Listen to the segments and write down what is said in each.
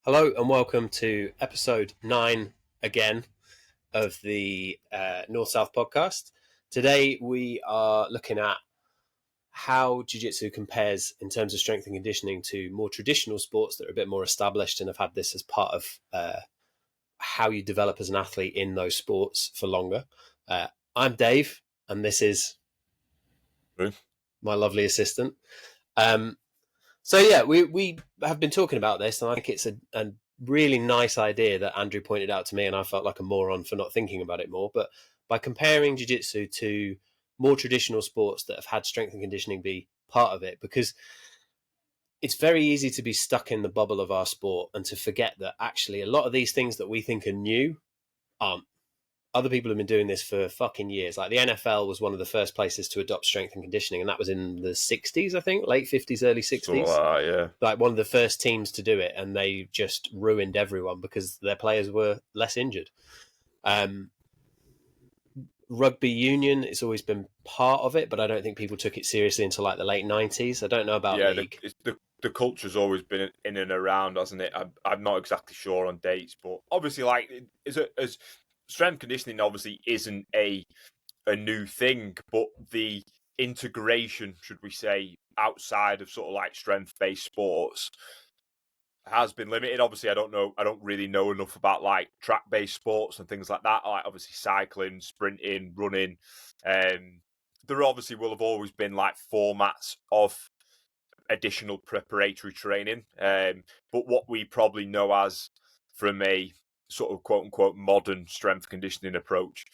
Hello and welcome to episode 9 again of the North-South podcast. Today we are looking at how Jiu-Jitsu compares in terms of strength and conditioning to more traditional sports that are a bit more established and have had this as part of how you develop as an athlete in those sports for longer. I'm Dave and this is my lovely assistant. We have been talking about this, and I think it's a really nice idea that Andrew pointed out to me, and I felt like a moron for not thinking about it more. But by comparing jiu-jitsu to more traditional sports that have had strength and conditioning be part of it, because it's very easy to be stuck in the bubble of our sport and to forget that actually a lot of these things that we think are new aren't. Other people have been doing this for fucking years. Like the NFL was one of the first places to adopt strength and conditioning, and that was in the 60s, I think, late 50s, early 60s. Yeah. Like one of the first teams to do it, and they just ruined everyone because their players were less injured. Rugby union, it's always been part of it, but I don't think people took it seriously until like the late 90s. I don't know about league. The culture's always been in and around, hasn't it? I'm not exactly sure on dates, but obviously, like as strength conditioning obviously isn't a new thing, but the integration, should we say, outside of sort of like strength-based sports has been limited. Obviously, I don't really know enough about like track-based sports and things like that. Like obviously cycling, sprinting, running. There obviously will have always been like formats of additional preparatory training. But what we probably know as from a sort of quote unquote modern strength conditioning approach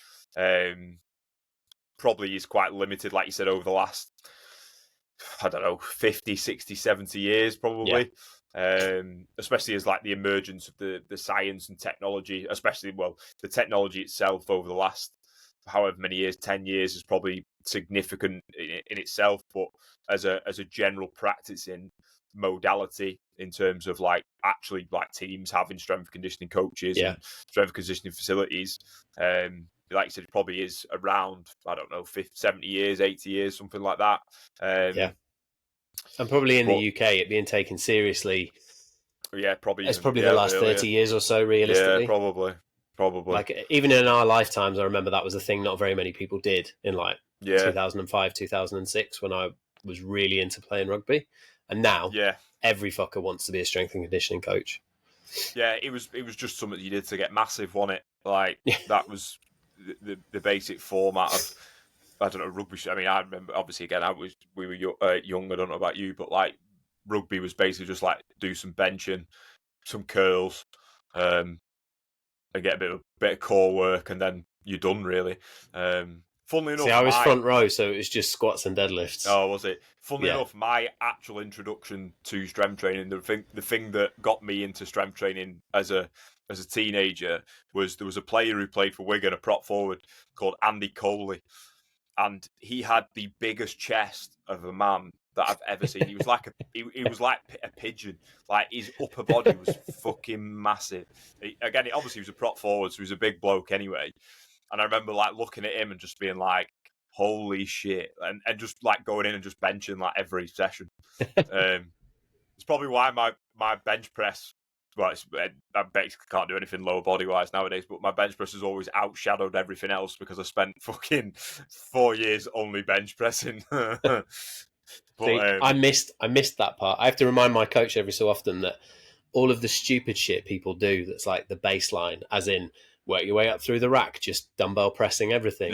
probably is quite limited, like you said, over the last, I don't know, 50, 60, 70 years probably. Yeah. Especially as like the emergence of the science and technology, especially, well, the technology itself over the last however many years, 10 years is probably significant in itself, but as a general practice in modality in terms of like actually like teams having strength conditioning coaches and strength conditioning facilities, like you said, it probably is around, I don't know, 50, 70 years, 80 years, something like that. And probably in the UK, it being taken seriously. Yeah, probably. It's probably the last 30 years or so, realistically. Yeah, probably. Like, even in our lifetimes, I remember that was a thing not very many people did in like 2005, 2006, when I was really into playing rugby. And now, every fucker wants to be a strength and conditioning coach. Yeah, it was just something you did to get massive, wasn't it? Like, that was the basic format of, I don't know, rugby. I mean, I remember, obviously, again, we were young, I don't know about you, but like, rugby was basically just like, do some benching, some curls, and get a bit of core work, and then you're done, really. Funnily enough, I was front row, so it was just squats and deadlifts. Oh, was it? Funnily enough, my actual introduction to strength training, the thing that got me into strength training as a teenager was there was a player who played for Wigan, a prop forward called Andy Coley, and he had the biggest chest of a man that I've ever seen. He was like he was like a pigeon. Like his upper body was fucking massive. Again, obviously he was a prop forward, so he was a big bloke anyway. And I remember like looking at him and just being like, holy shit, and just like going in and just benching like every session. It's probably why my bench press, well, I basically can't do anything lower body wise nowadays, but my bench press has always outshadowed everything else because I spent fucking 4 years only bench pressing. But, see, I missed that part. I have to remind my coach every so often that all of the stupid shit people do, that's like the baseline, as in work your way up through the rack, just dumbbell pressing everything,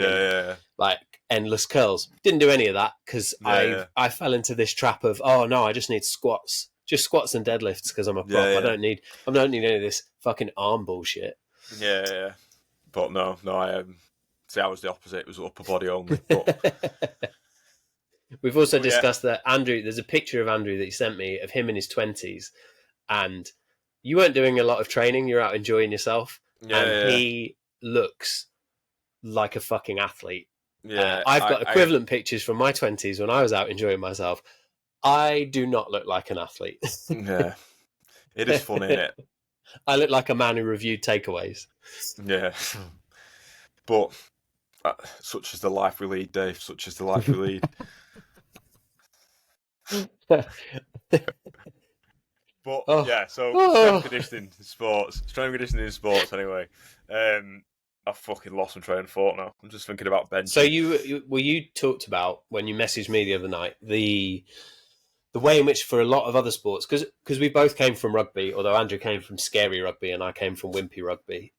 like endless curls. Didn't do any of that because I fell into this trap of, oh no, I just need squats, just squats and deadlifts because I'm a prop. I don't need any of this fucking arm bullshit. But no, I see, I was the opposite. It was upper body only. But we've also discussed that Andrew. There's a picture of Andrew that he sent me of him in his 20s, and you weren't doing a lot of training. You're out enjoying yourself. He looks like a fucking athlete. I've got equivalent pictures from my 20s when I was out enjoying myself. I do not look like an athlete. It is funny, isn't it? I look like a man who reviewed takeaways. Yeah. But such is the life we lead, Dave. Such is the life we lead. But Oh, yeah, so oh. strength conditioning in sports. Anyway, I fucking lost my train of thought now. I'm just thinking about benching. So you talked about when you messaged me the other night the way in which for a lot of other sports, because we both came from rugby, although Andrew came from scary rugby and I came from wimpy rugby.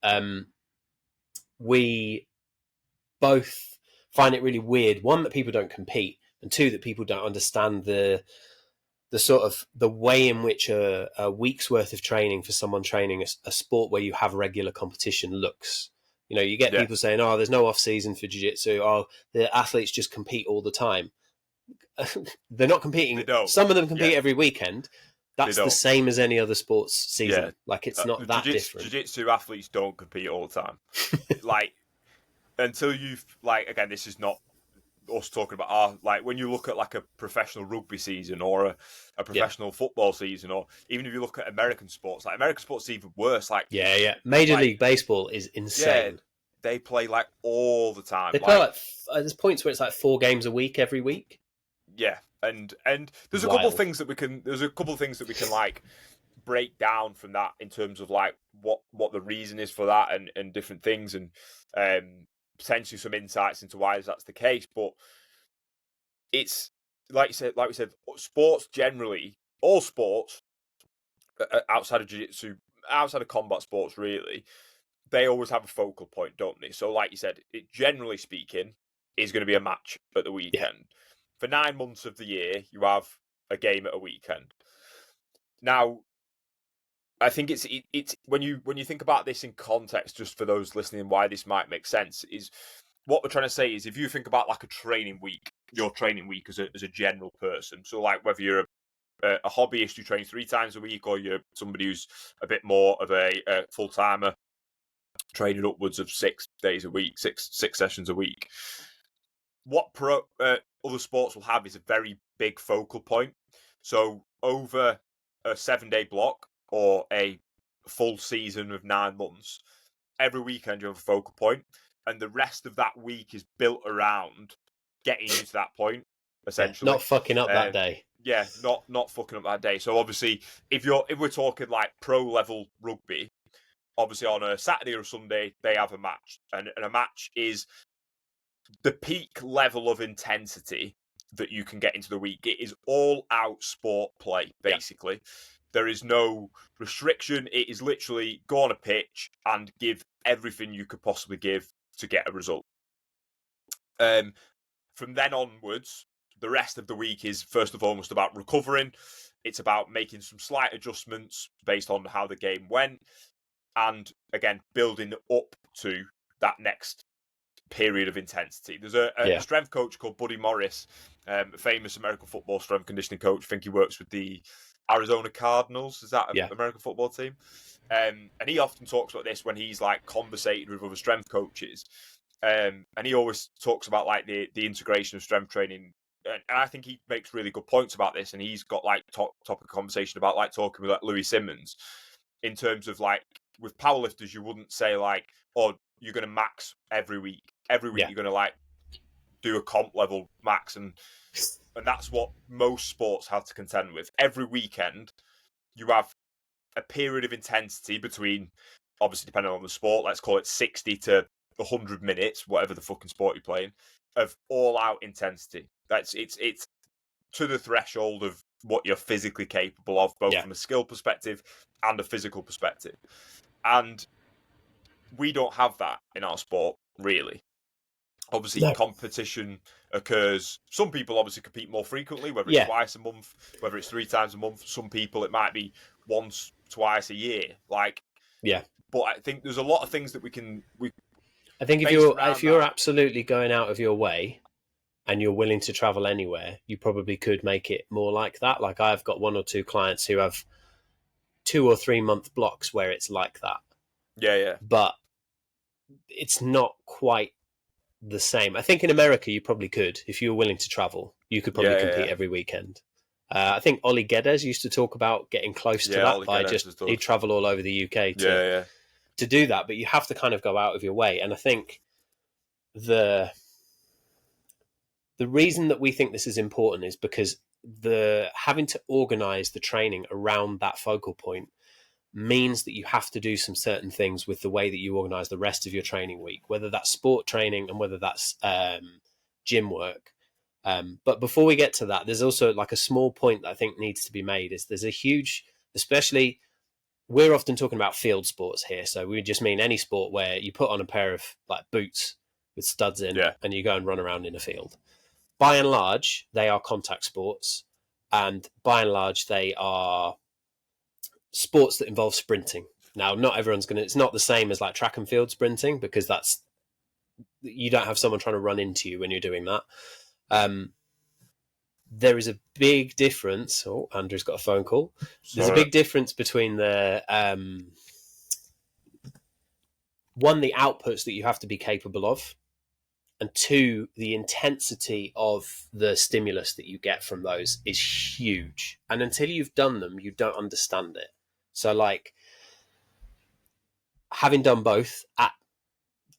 We both find it really weird. One, that people don't compete, and two, that people don't understand the sort of the way in which a week's worth of training for someone training a sport where you have regular competition looks. You know, you get people saying, "Oh, there's no off season for jiu-jitsu. Oh, the athletes just compete all the time." They're not competing. They don't. Some of them compete every weekend. That's the same as any other sports season. Yeah. Like, it's not that different. Jiu-jitsu athletes don't compete all the time. Like, until you've, like, again, this is not us talking about like when you look at like a professional rugby season or a professional football season, or even if you look at American sports, like American sports is even worse. Like Major League Baseball is insane. Yeah, they play like all the time. They play like there's points where it's like 4 games a week every week. Yeah, and there's a couple of things that we can like break down from that in terms of like what the reason is for that and different things, and potentially some insights into why that's the case. But it's like we said, sports generally, all sports outside of jiu-jitsu, outside of combat sports, really, they always have a focal point, don't they? So, like you said, it generally speaking is going to be a match at the weekend. Yeah. For 9 months of the year, you have a game at a weekend. Now, I think it's when you think about this in context, just for those listening, why this might make sense is what we're trying to say is if you think about like a training week, your training week as a general person. So, like whether you're a hobbyist who trains 3 times a week, or you're somebody who's a bit more of a full timer, training upwards of 6 days a week, six sessions a week. What other sports will have is a very big focal point. So over a 7-day block or a full season of 9 months, every weekend you have a focal point, and the rest of that week is built around getting you to that point, essentially. Not fucking up that day. Yeah, not fucking up that day. So obviously, if we're talking like pro level rugby, obviously on a Saturday or Sunday they have a match, and a match is the peak level of intensity that you can get into the week. It is all out sport play, basically. Yeah. There is no restriction. It is literally go on a pitch and give everything you could possibly give to get a result. From then onwards, the rest of the week is first and foremost about recovering. It's about making some slight adjustments based on how the game went, and again, building up to that next period of intensity. There's a strength coach called Buddy Morris, a famous American football strength conditioning coach. I think he works with the Arizona Cardinals. Is that an American football team? And he often talks about this when he's like conversating with other strength coaches. And he always talks about like the integration of strength training. And I think he makes really good points about this. And he's got like topic conversation about like talking with like Louis Simmons in terms of like with powerlifters, you wouldn't say like, oh, you're going to max every week. Every week you're going to like do a comp level max, and that's what most sports have to contend with. Every weekend you have a period of intensity between, obviously depending on the sport, let's call it 60 to 100 minutes, whatever the fucking sport you're playing, of all out intensity. It's to the threshold of what you're physically capable of, both from a skill perspective and a physical perspective. And we don't have that in our sport, really. Obviously, competition occurs. Some people obviously compete more frequently, whether it's twice a month, whether it's 3 times a month. Some people, it might be once, twice a year. But I think there's a lot of things that I think if you're absolutely going out of your way and you're willing to travel anywhere, you probably could make it more like that. Like I've got 1 or 2 clients who have 2 or 3 month blocks where it's like that. Yeah. But it's not quite the same. I think in America you probably could, if you were willing to travel, you could probably compete every weekend. I think Ollie Geddes used to talk about getting close to that by he'd travel all over the UK to do that, but you have to kind of go out of your way. And I think the reason that we think this is important is because the having to organize the training around that focal point means that you have to do some certain things with the way that you organize the rest of your training week, whether that's sport training and whether that's gym work. But before we get to that, there's also like a small point that I think needs to be made is there's a huge, especially we're often talking about field sports here. So we just mean any sport where you put on a pair of like boots with studs in and you go and run around in a field. By and large, they are contact sports. And by and large, they are sports that involve sprinting. Now, not everyone's going to, it's not the same as like track and field sprinting because that's, you don't have someone trying to run into you when you're doing that. There is a big difference. Oh, Andrew's got a phone call. There's a big difference between the one, the outputs that you have to be capable of, and two, the intensity of the stimulus that you get from those is huge. And until you've done them, you don't understand it. So, like, having done both at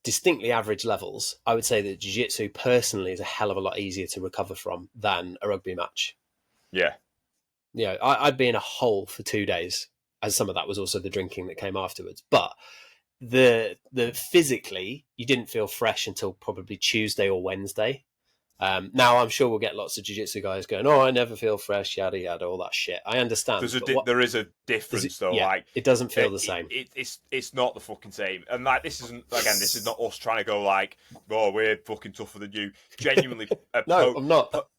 distinctly average levels, I would say that jiu-jitsu personally is a hell of a lot easier to recover from than a rugby match. Yeah. Yeah, I'd be in a hole for 2 days, as some of that was also the drinking that came afterwards. But the physically, you didn't feel fresh until probably Tuesday or Wednesday. Now, I'm sure we'll get lots of jiu-jitsu guys going, oh, I never feel fresh, yada, yada, all that shit. I understand. There is a difference, though. Yeah, like it doesn't feel the same. It's not the fucking same. And like, this is not us trying to go like, oh, we're fucking tougher than you. Genuinely, no, I'm not.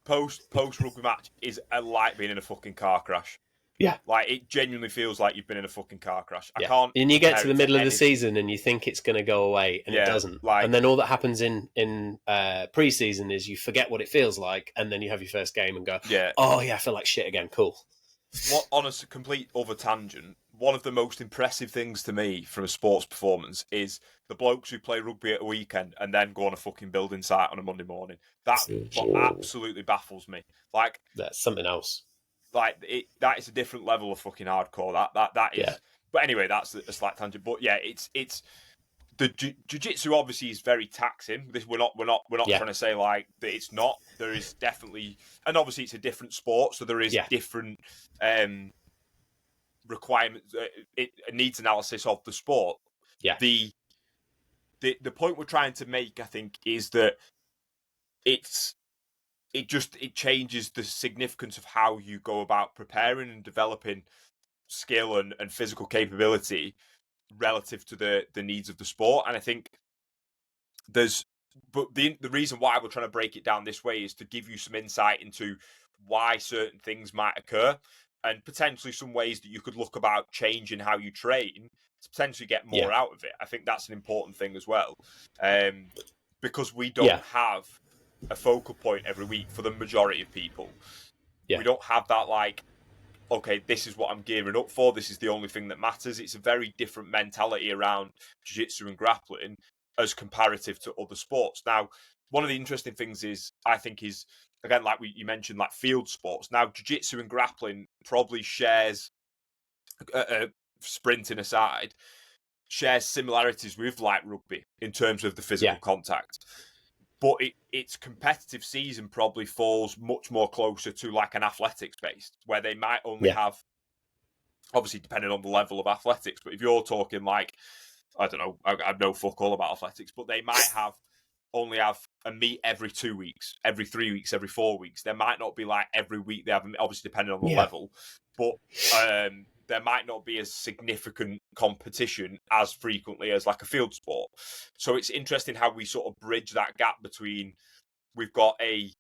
Post rugby match is like being in a fucking car crash. Yeah. Like, it genuinely feels like you've been in a fucking car crash. Yeah. I can't. And you get to the middle of the season and you think it's going to go away, and it doesn't. Like, and then all that happens in pre-season is you forget what it feels like, and then you have your first game and go, oh, yeah, I feel like shit again. Cool. On a complete other tangent, one of the most impressive things to me from a sports performance is the blokes who play rugby at a weekend and then go on a fucking building site on a Monday morning. That absolutely baffles me. Like, that's something else. Like, that is a different level of fucking hardcore. That is. Yeah. But anyway, that's a slight tangent. But yeah, it's the jiu-jitsu obviously is very taxing. We're not trying to say like that it's not. There is definitely, and obviously it's a different sport, so there is different requirements. It needs analysis of the sport. Yeah. The point we're trying to make, I think, is that it changes the significance of how you go about preparing and developing skill and physical capability relative to the needs of the sport. And I think the reason why we're trying to break it down this way is to give you some insight into why certain things might occur and potentially some ways that you could look about changing how you train to potentially get more out of it. I think that's an important thing as well, because we don't have a focal point every week for the majority of people. We don't have that, like, okay, this is what I'm gearing up for, this is the only thing that matters. It's a very different mentality around jiu-jitsu and grappling as comparative to other sports. Now, one of the interesting things is, again, like you mentioned, like field sports. Now, jiu-jitsu and grappling probably shares, sprinting aside, shares similarities with like rugby in terms of the physical contact. But its competitive season probably falls much more closer to like an athletics based, where they might only have, obviously depending on the level of athletics, but if you're talking like, I don't know, I know fuck all about athletics, but they might only have a meet every 2 weeks, every 3 weeks, every 4 weeks. There might not be like every week they have, obviously depending on the level, but there might not be as significant competition as frequently as like a field sport. So it's interesting how we sort of bridge that gap between, we've got a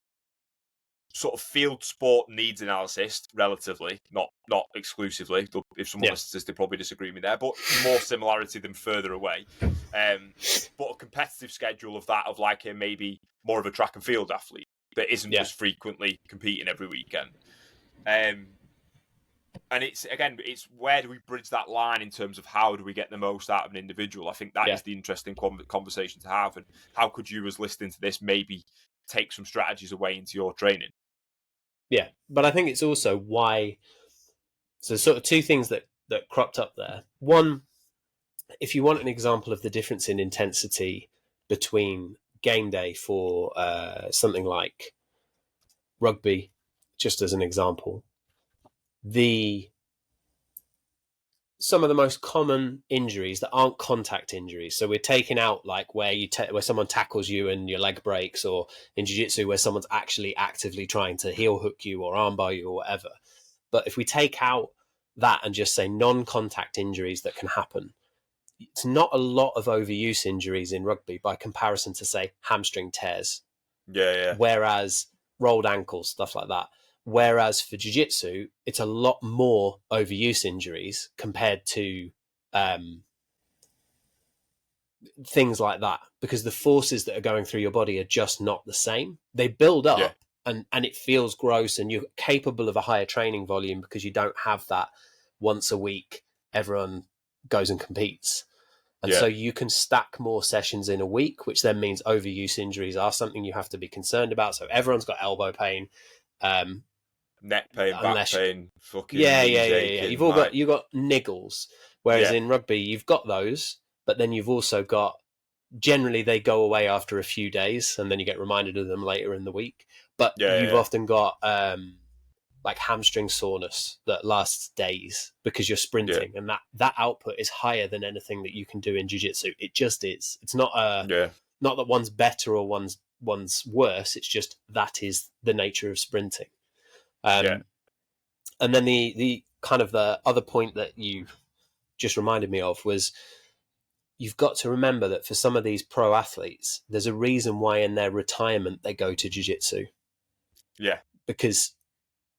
sort of field sport needs analysis, relatively, not exclusively. If someone listens, they probably disagree with me there, but more similarity than further away. But a competitive schedule of that, of like a maybe more of a track and field athlete that isn't as frequently competing every weekend. And it's where do we bridge that line in terms of how do we get the most out of an individual? I think that is the interesting conversation to have. And how could you, as listening to this, maybe take some strategies away into your training? Yeah, but I think it's also why. So sort of two things that cropped up there. One, if you want an example of the difference in intensity between game day for something like rugby just as an example, some of the most common injuries that aren't contact injuries. So we're taking out like where someone tackles you and your leg breaks, or in jiu-jitsu where someone's actually actively trying to heel hook you or armbar you or whatever. But if we take out that and just say non-contact injuries that can happen, it's not a lot of overuse injuries in rugby by comparison to, say, hamstring tears. Yeah. Whereas rolled ankles, stuff like that. Whereas for jiu-jitsu, it's a lot more overuse injuries compared to things like that, because the forces that are going through your body are just not the same. They build up and it feels gross, and you're capable of a higher training volume because you don't have that once a week, everyone goes and competes. And so you can stack more sessions in a week, which then means overuse injuries are something you have to be concerned about. So everyone's got elbow pain, neck pain, back pain, fucking knees aching. You've got niggles. Whereas in rugby, you've got those, but then you've also got, generally they go away after a few days, and then you get reminded of them later in the week. But you've often got like hamstring soreness that lasts days because you're sprinting, and that output is higher than anything that you can do in jiu-jitsu. It just is. It's not not that one's better or one's worse. It's just that is the nature of sprinting. And then the kind of the other point that you just reminded me of was, you've got to remember that for some of these pro athletes, there's a reason why in their retirement they go to jiu-jitsu. Yeah. Because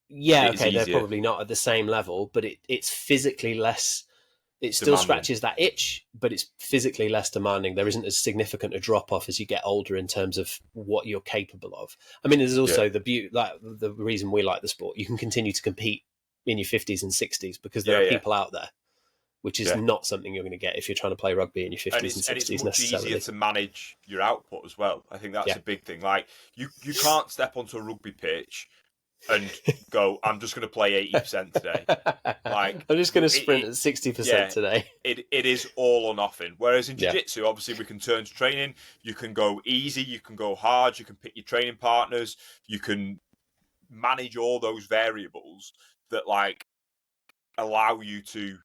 they're probably not at the same level, but it's physically less. It still scratches that itch, but it's physically less demanding. There isn't as significant a drop off as you get older in terms of what you're capable of. I mean, there's also the beauty, like the reason we like the sport. You can continue to compete in your 50s and 60s because there are people out there, which is not something you're going to get if you're trying to play rugby in your 50s and 60s. And it's much necessarily easier to manage your output as well. I think that's a big thing. Like you can't step onto a rugby pitch and go, I'm just going to play 80% today. Like I'm just going to sprint at 60% today. It is all or nothing. Whereas in jiu-jitsu, obviously we can turn to training. You can go easy, you can go hard, you can pick your training partners, you can manage all those variables that like allow you to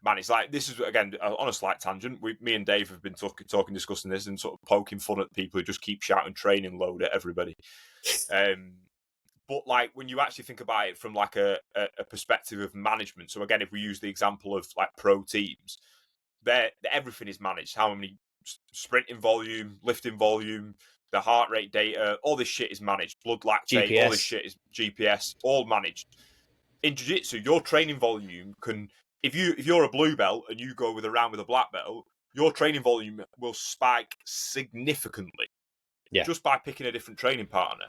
manage. Like this is, again, on a slight tangent. Me and Dave have been talking, discussing this, and sort of poking fun at people who just keep shouting training load at everybody. But like when you actually think about it from like a perspective of management. So again, if we use the example of like pro teams, everything is managed. How many sprinting volume, lifting volume, the heart rate data, all this shit is managed. Blood lactate, GPS. all this shit is GPS, all managed. In jiu-jitsu, your training volume can, if you're a blue belt and you go with a black belt, your training volume will spike significantly just by picking a different training partner.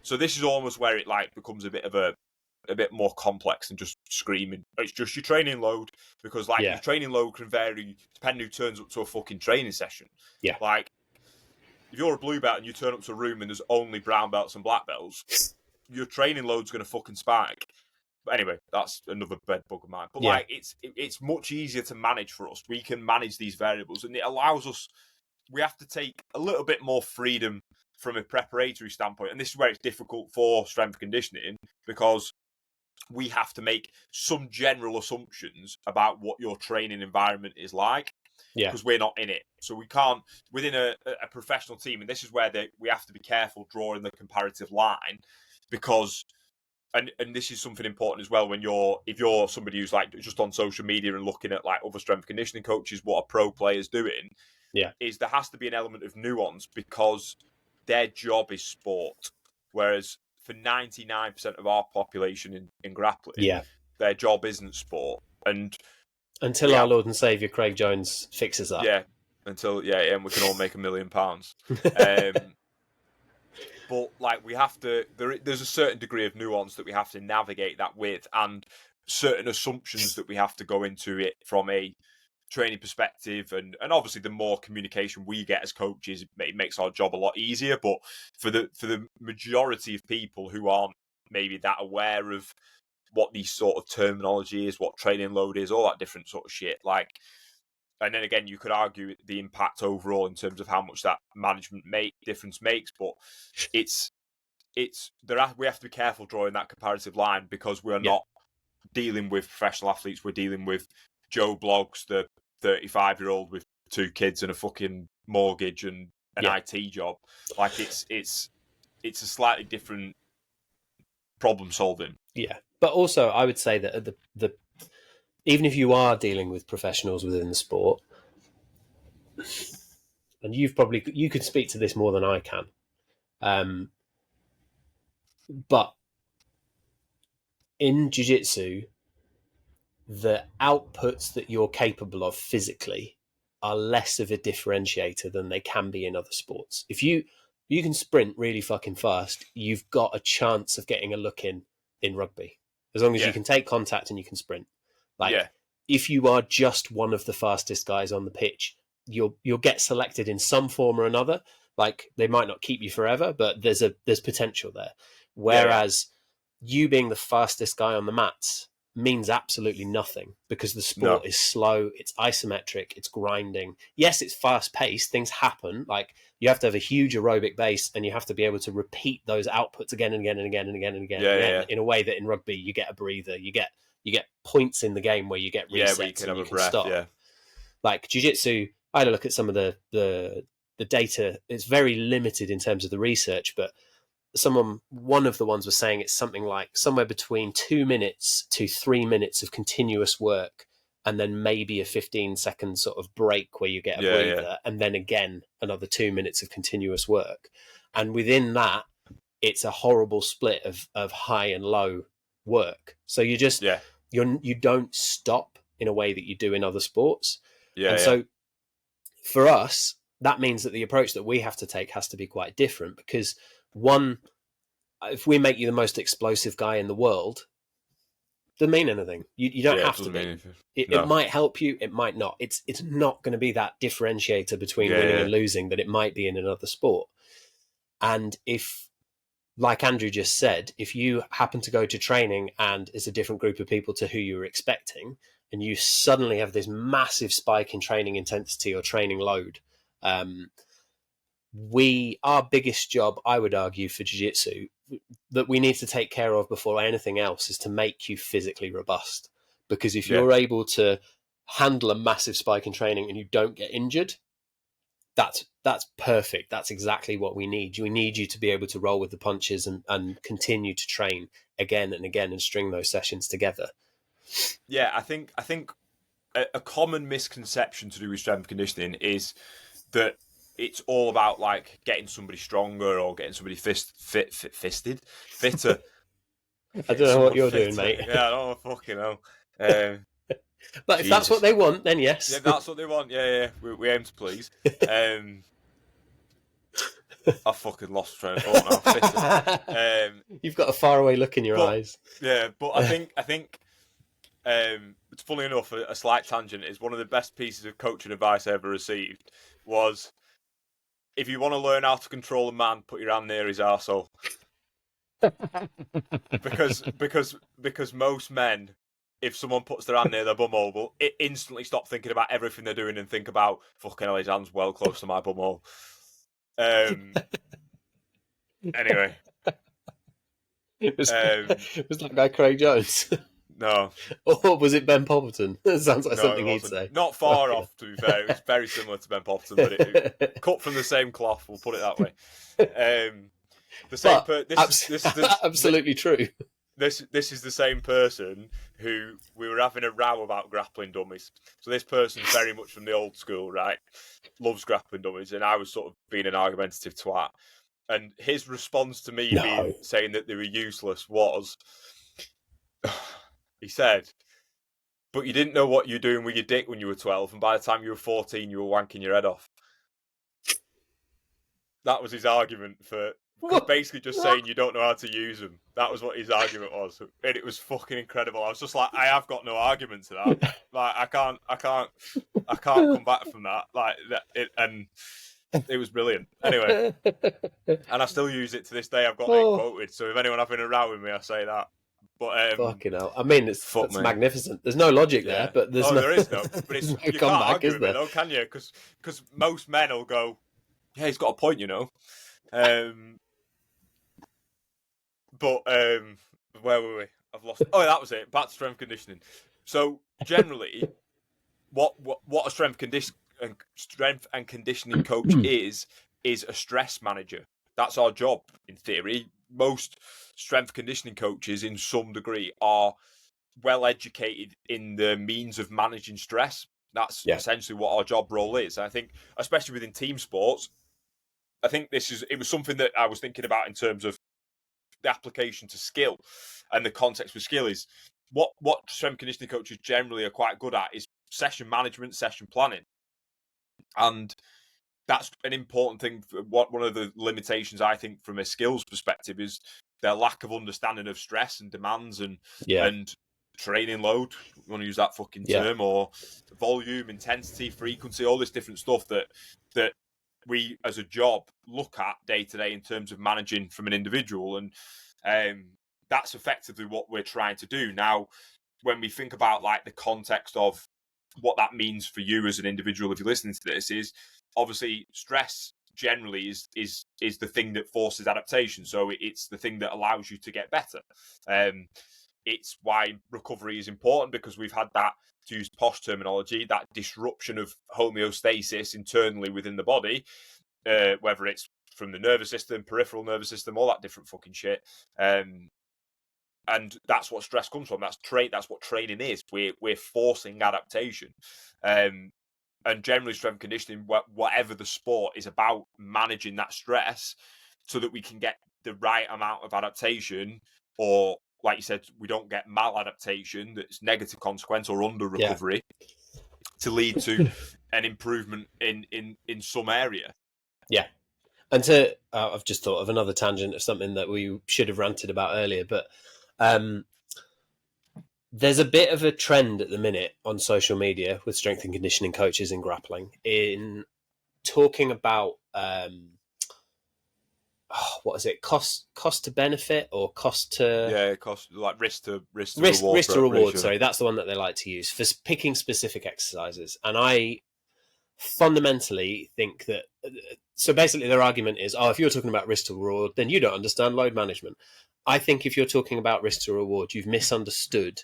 So this is almost where it like becomes a bit more complex than just screaming. It's just your training load, because like your training load can vary depending who turns up to a fucking training session. Yeah. Like if you're a blue belt and you turn up to a room and there's only brown belts and black belts, your training load's going to fucking spike. But anyway, that's another bed bug of mine. But like it's much easier to manage for us. We can manage these variables, and it allows us. We have to take a little bit more freedom from a preparatory standpoint. And this is where it's difficult for strength conditioning, because we have to make some general assumptions about what your training environment is like, because we're not in it. So we can't, within a professional team, and this is where we have to be careful drawing the comparative line, because, and this is something important as well, if you're somebody who's like just on social media and looking at like other strength conditioning coaches, what a pro player's doing, is there has to be an element of nuance, because their job is sport. Whereas for 99% of our population in grappling, their job isn't sport. And until our Lord and Saviour Craig Jones fixes that. Yeah, and we can all make £1 million. But like we have to, there's a certain degree of nuance that we have to navigate that with, and certain assumptions that we have to go into it from a training perspective, and obviously the more communication we get as coaches, it makes our job a lot easier. But for the majority of people who aren't maybe that aware of what these sort of terminology is, what training load is, all that different sort of shit, like, and then again you could argue the impact overall in terms of how much that management difference makes, but it's we have to be careful drawing that comparative line, because we're not dealing with professional athletes. We're dealing with Joe Bloggs, the 35-year-old with 2 kids and a fucking mortgage and an IT job. Like it's a slightly different problem solving. Yeah, but also I would say that the even if you are dealing with professionals within the sport, and you could speak to this more than I can, but in jiu-jitsu, the outputs that you're capable of physically are less of a differentiator than they can be in other sports. If you can sprint really fucking fast, you've got a chance of getting a look in rugby, as long as you can take contact and you can sprint. If you are just one of the fastest guys on the pitch, you'll get selected in some form or another. Like, they might not keep you forever, but there's potential there. Whereas you being the fastest guy on the mats means absolutely nothing, because the sport is slow, it's isometric, it's grinding. Yes, it's fast paced, things happen. Like, you have to have a huge aerobic base, and you have to be able to repeat those outputs again and again and again and again and again, in a way that in rugby you get a breather, you get points in the game where you get resets, where you can have a breath, stop. Like jiu-jitsu, I had a look at some of the data. It's very limited in terms of the research, but one of the ones was saying it's something like somewhere between 2 minutes to 3 minutes of continuous work, and then maybe a 15-second sort of break where you get a breather, and then again another 2 minutes of continuous work. And within that, it's a horrible split of high and low work. So you just you don't stop in a way that you do in other sports. So for us, that means that the approach that we have to take has to be quite different, because one, if we make you the most explosive guy in the world, doesn't mean anything. You don't have to be. It might help you, it might not. It's not going to be that differentiator between winning and losing that it might be in another sport. And if, like Andrew just said, if you happen to go to training and it's a different group of people to who you were expecting, and you suddenly have this massive spike in training intensity or training load, our biggest job, I would argue, for jiu-jitsu that we need to take care of before anything else is to make you physically robust. Because if you're able to handle a massive spike in training and you don't get injured, that's perfect. That's exactly what we need. We need you to be able to roll with the punches and continue to train again and again and string those sessions together. Yeah, I think a common misconception to do with strength conditioning is that it's all about like getting somebody stronger or getting somebody fitter. I don't know what you're doing, mate. Yeah, I don't fucking know. But if that's what they want, then yes. Yeah, that's what they want. Yeah. We aim to please. I fucking lost train of thought now. You've got a faraway look in your eyes. Yeah, but I think it's funny enough, a slight tangent, is one of the best pieces of coaching advice I ever received was, if you want to learn how to control a man, put your hand near his arsehole. because most men, if someone puts their hand near their bumhole, it instantly stop thinking about everything they're doing and think about, fucking hell, his hand's well close to my bumhole. Anyway. It was that guy Craig Jones. No. Or was it Ben Poppleton? That sounds like something he'd say. Not far off, to be fair. It was very similar to Ben Poppleton, but it cut from the same cloth, we'll put it that way. Absolutely true. This is the same person who we were having a row about grappling dummies. So this person's very much from the old school, right? Loves grappling dummies, and I was sort of being an argumentative twat. And his response to me saying that they were useless was, he said, but you didn't know what you were doing with your dick when you were 12, and by the time you were 14, you were wanking your head off. That was his argument for basically just saying you don't know how to use them. That was what his argument was, and it was fucking incredible. I was just like, I have got no argument to that. Like, I can't come back from that. Like and it was brilliant. Anyway, and I still use it to this day. I've got it quoted. So if anyone having a row with me, I say that. But fucking hell! I mean, it's magnificent. There's no logic there, but there is no. But it's, no you can't comeback, argue is with there? it, though, can you? Because most men will go, yeah, he's got a point, you know. But where were we? I've lost. Oh, that was it. Back to strength conditioning. So generally, what a strength and conditioning coach is a stress manager. That's our job in theory. Most strength conditioning coaches, in some degree, are well educated in the means of managing stress. That's essentially what our job role is. And I think, especially within team sports, I think it was something that I was thinking about in terms of the application to skill and the context for skill is what strength conditioning coaches generally are quite good at is session management, session planning. And that's an important thing. One of the limitations, I think, from a skills perspective is their lack of understanding of stress and demands and training load. You want to use that fucking term, or volume, intensity, frequency, all this different stuff that we as a job look at day to day in terms of managing from an individual. And that's effectively what we're trying to do. Now, when we think about like the context of what that means for you as an individual, if you're listening to this, is obviously stress generally is the thing that forces adaptation. So it's the thing that allows you to get better. It's why recovery is important, because we've had that, to use posh terminology, that disruption of homeostasis internally within the body, whether it's from the nervous system, peripheral nervous system, all that different fucking shit. And that's what stress comes from. That's what training is. We're forcing adaptation. And generally strength conditioning, whatever the sport, is about managing that stress so that we can get the right amount of adaptation, or like you said, we don't get maladaptation that's negative consequence or under recovery to lead to an improvement in some area. Yeah. And I've just thought of another tangent of something that we should have ranted about earlier, but there's a bit of a trend at the minute on social media with strength and conditioning coaches in grappling in talking about what is it, cost to benefit, or cost to cost, like risk to reward. Sorry, that's the one that they like to use for picking specific exercises. And I fundamentally think that, so basically their argument is, if you're talking about risk to reward, then you don't understand load management. I think if you're talking about risk to reward, you've misunderstood.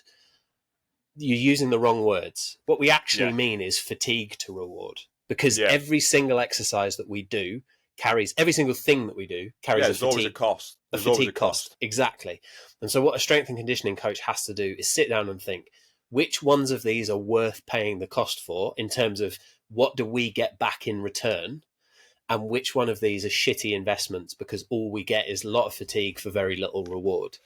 You're using the wrong words. What we actually mean is fatigue to reward, because every single exercise that we do carries, every single thing that we do carries a fatigue cost. A fatigue cost. Exactly. And so what a strength and conditioning coach has to do is sit down and think, which ones of these are worth paying the cost for in terms of what do we get back in return, and which one of these are shitty investments because all we get is a lot of fatigue for very little reward.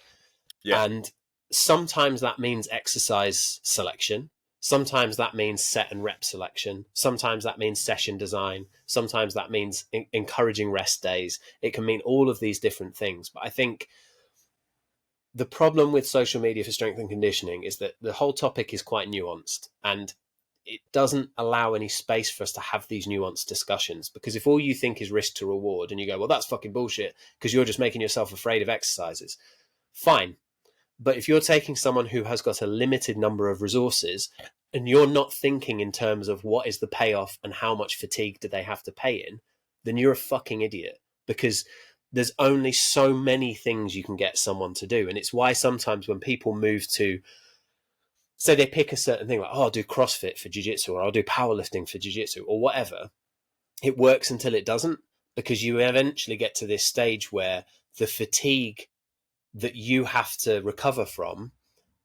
And sometimes that means exercise selection. Sometimes that means set and rep selection. Sometimes that means session design. Sometimes that means encouraging rest days. It can mean all of these different things. But I think the problem with social media for strength and conditioning is that the whole topic is quite nuanced, and it doesn't allow any space for us to have these nuanced discussions. Because if all you think is risk to reward and you go, well, that's fucking bullshit because you're just making yourself afraid of exercises, fine. But if you're taking someone who has got a limited number of resources and you're not thinking in terms of what is the payoff and how much fatigue do they have to pay in, then you're a fucking idiot, because there's only so many things you can get someone to do. And it's why sometimes when people move to, say they pick a certain thing, like, I'll do CrossFit for jiu-jitsu, or I'll do powerlifting for jiu-jitsu, or whatever, it works until it doesn't, because you eventually get to this stage where the fatigue that you have to recover from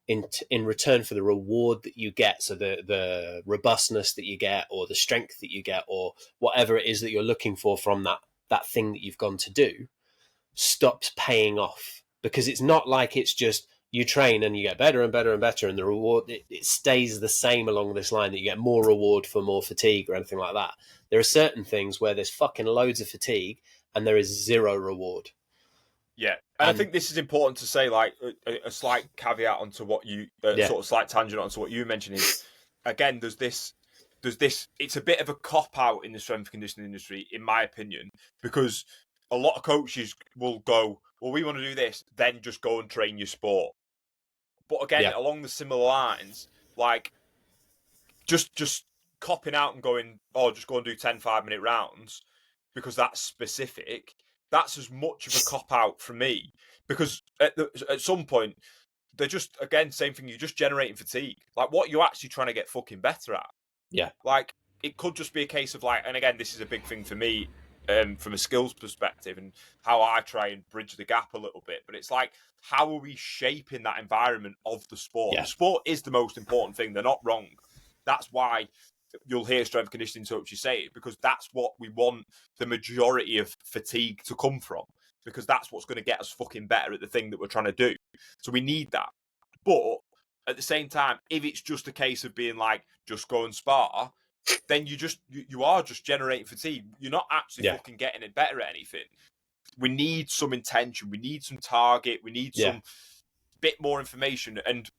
in return for the reward that you get, so the robustness that you get, or the strength that you get, or whatever it is that you're looking for from that thing that you've gone to do, stops paying off. Because it's not like it's just you train and you get better and better and better, and the reward, it stays the same along this line, that you get more reward for more fatigue or anything like that. There are certain things where there's fucking loads of fatigue and there is zero reward. Yeah, and I think this is important to say, like a slight caveat onto what you, sort of slight tangent onto what you mentioned is, again, there's this, it's a bit of a cop-out in the strength conditioning industry, in my opinion, because a lot of coaches will go, well, we want to do this, then just go and train your sport. But again, along the similar lines, like, just copping out and going, just go and do 10 5-minute rounds, because that's specific, that's as much of a cop-out for me. Because at some point, they're just, again, same thing. You're just generating fatigue. Like, what you're actually trying to get fucking better at. Yeah. Like, it could just be a case of like, and again, this is a big thing for me, from a skills perspective and how I try and bridge the gap a little bit. But it's like, how are we shaping that environment of the sport? Yeah. The sport is the most important thing. They're not wrong. That's why you'll hear strength conditioning coaches say it, because that's what we want the majority of fatigue to come from, because that's what's going to get us fucking better at the thing that we're trying to do. So we need that. But at the same time, if it's just a case of being like, just go and spar, then you are just generating fatigue. You're not actually fucking getting it better at anything. We need some intention. We need some target. We need some bit more information. And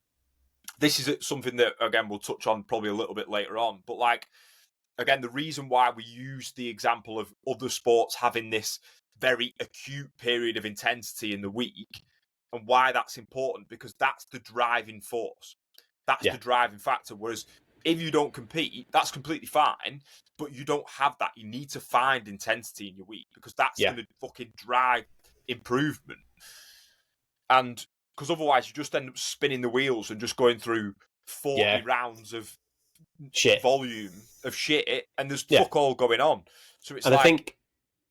this is something that, again, we'll touch on probably a little bit later on. But like, again, the reason why we use the example of other sports having this very acute period of intensity in the week, and why that's important, because that's the driving force. That's the driving factor. Whereas if you don't compete, that's completely fine, but you don't have that. You need to find intensity in your week, because that's going to fucking drive improvement. And because otherwise you just end up spinning the wheels and just going through 40 rounds of volume of shit, and there's fuck all going on. So it's, and like,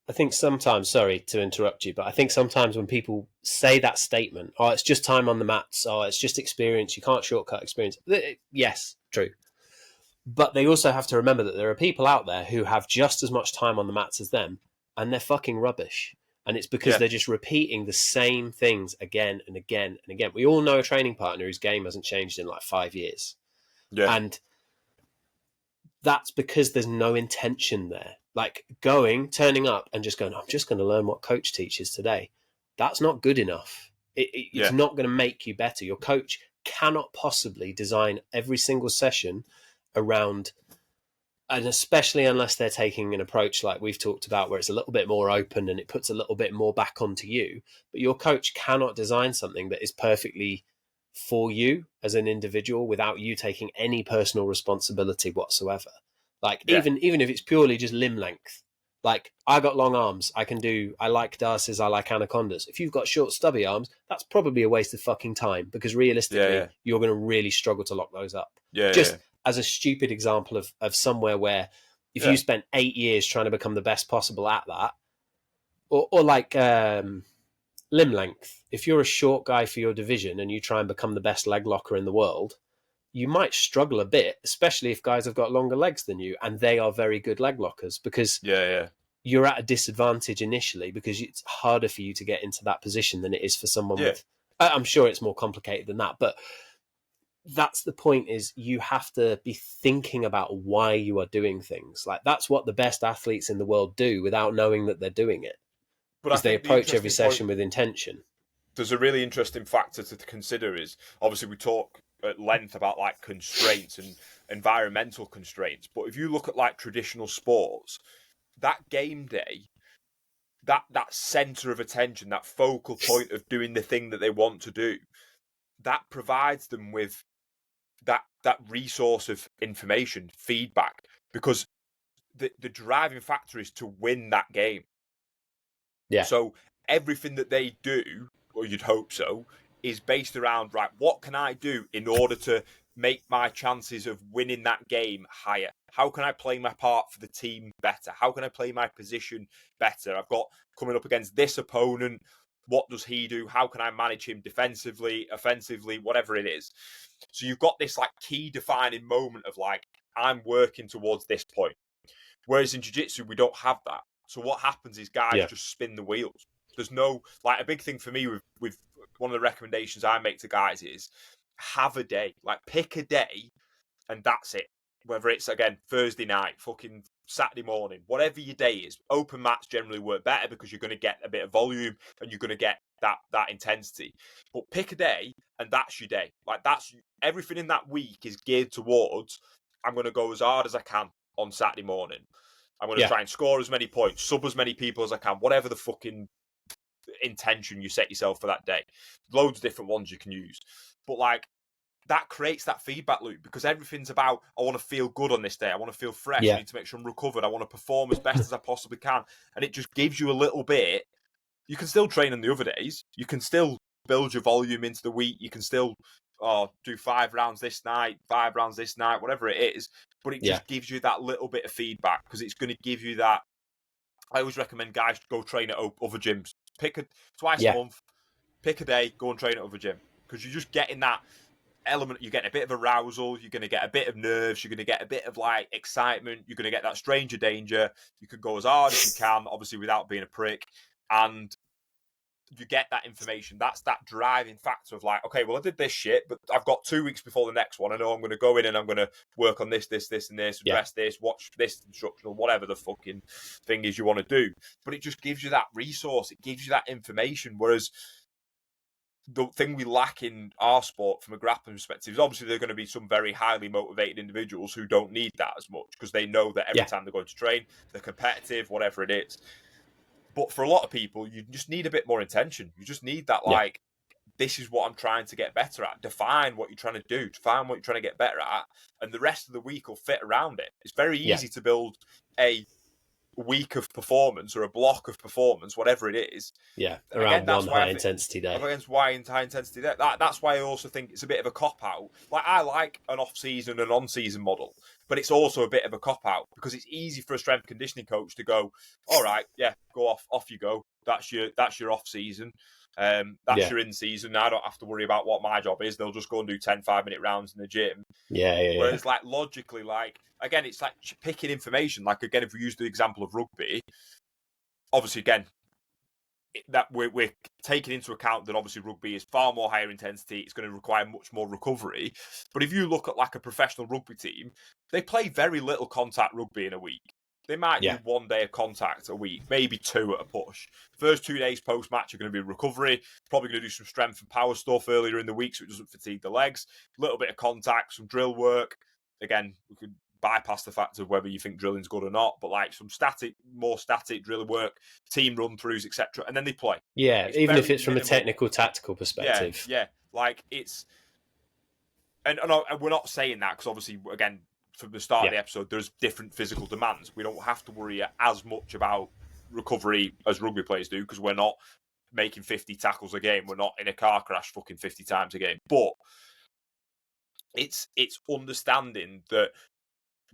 I think sometimes, sorry to interrupt you, but I think sometimes when people say that statement, oh, it's just time on the mats, oh, it's just experience, you can't shortcut experience. Yes, true. But they also have to remember that there are people out there who have just as much time on the mats as them, and they're fucking rubbish. And it's because they're just repeating the same things again and again and again. We all know a training partner whose game hasn't changed in like 5 years. Yeah. And that's because there's no intention there. Like turning up and just going, I'm just going to learn what coach teaches today. That's not good enough. It's not going to make you better. Your coach cannot possibly design every single session around, and especially unless they're taking an approach like we've talked about, where it's a little bit more open and it puts a little bit more back onto you. But your coach cannot design something that is perfectly for you as an individual without you taking any personal responsibility whatsoever. Like even if it's purely just limb length, like I got long arms, I like Darcy's, I like Anacondas. If you've got short stubby arms, that's probably a waste of fucking time, because realistically you're going to really struggle to lock those up. As a stupid example of somewhere where if you spent 8 years trying to become the best possible at that, or like limb length, if you're a short guy for your division and you try and become the best leg locker in the world, you might struggle a bit, especially if guys have got longer legs than you and they are very good leg lockers, because you're at a disadvantage initially, because it's harder for you to get into that position than it is for someone with... I'm sure it's more complicated than that, but that's the point, is you have to be thinking about why you are doing things. Like, that's what the best athletes in the world do without knowing that they're doing it. Because they approach every session with intention. There's a really interesting factor to consider is, obviously we talk at length about like constraints and environmental constraints, but if you look at like traditional sports, that game day, that center of attention, that focal point of doing the thing that they want to do, that provides them with that resource of information, feedback, because the driving factor is to win that game. So everything that they do, or you'd hope so, is based around, right, what can I do in order to make my chances of winning that game higher? How can I play my part for the team better? How can I play my position better? I've got coming up against this opponent. What does he do? How can I manage him defensively, offensively, whatever it is? So you've got this like key defining moment of like, I'm working towards this point. Whereas in jiu-jitsu, we don't have that. So what happens is guys just spin the wheels. There's no, like, a big thing for me with one of the recommendations I make to guys is have a day. Like, pick a day and that's it. Whether it's, again, Thursday night, fucking Saturday morning, whatever your day is. Open mats generally work better because you're going to get a bit of volume and you're going to get that intensity. But pick a day and that's your day. Like, that's everything in that week is geared towards, I'm going to go as hard as I can on Saturday morning. I'm going to try and score as many points, sub as many people as I can, whatever the fucking intention you set yourself for that day. Loads of different ones you can use. But like, that creates that feedback loop, because everything's about, I want to feel good on this day. I want to feel fresh. I need to make sure I'm recovered. I want to perform as best as I possibly can. And it just gives you a little bit. You can still train on the other days. You can still build your volume into the week. You can still do 5 rounds this night, 5 rounds this night, whatever it is. But it just gives you that little bit of feedback, because it's going to give you that. I always recommend guys go train at other gyms. Pick twice a month, pick a day, go and train at other gym, because you're just getting that element. You're getting a bit of arousal, you're going to get a bit of nerves, you're going to get a bit of like excitement, you're going to get that stranger danger. You can go as hard as you can, obviously without being a prick, and you get that information. That's that driving factor of like, okay, well, I did this shit, but I've got 2 weeks before the next one. I know I'm going to go in and I'm going to work on this, and this, address this, watch this instructional, whatever the fucking thing is you want to do. But it just gives you that resource. It gives you that information. Whereas the thing we lack in our sport from a grappling perspective is obviously there are going to be some very highly motivated individuals who don't need that as much, because they know that every time they're going to train, they're competitive, whatever it is. But for a lot of people, you just need a bit more intention. You just need that, like, this is what I'm trying to get better at. Define what you're trying to do. Define what you're trying to get better at. And the rest of the week will fit around it. It's very easy to build a week of performance or a block of performance, whatever it is. Yeah, around one high-intensity day. Against high-intensity day. That's why I also think it's a bit of a cop-out. Like, I like an off-season and on-season model, but it's also a bit of a cop-out, because it's easy for a strength conditioning coach to go, all right, go off you go. That's your off-season. That's your in-season. I don't have to worry about what my job is. They'll just go and do 10 5-minute rounds in the gym. Whereas, like, logically, like, again, it's like picking information. Like, again, if we use the example of rugby, obviously, again, that we're taking into account that obviously rugby is far more higher intensity. It's going to require much more recovery. But if you look at like a professional rugby team, they play very little contact rugby in a week. They might do 1 day of contact a week, maybe 2 at a push. First 2 days post-match are going to be recovery. Probably going to do some strength and power stuff earlier in the week so it doesn't fatigue the legs. A little bit of contact, some drill work. Again, we could bypass the fact of whether you think drilling's good or not, but like some more static drill work, team run-throughs, etc. And then they play. Even if it's from a technical, tactical perspective. Like it's... And we're not saying that because obviously, again, from the start of the episode, there's different physical demands. We don't have to worry as much about recovery as rugby players do, because we're not making 50 tackles a game. We're not in a car crash fucking 50 times a game. But it's understanding that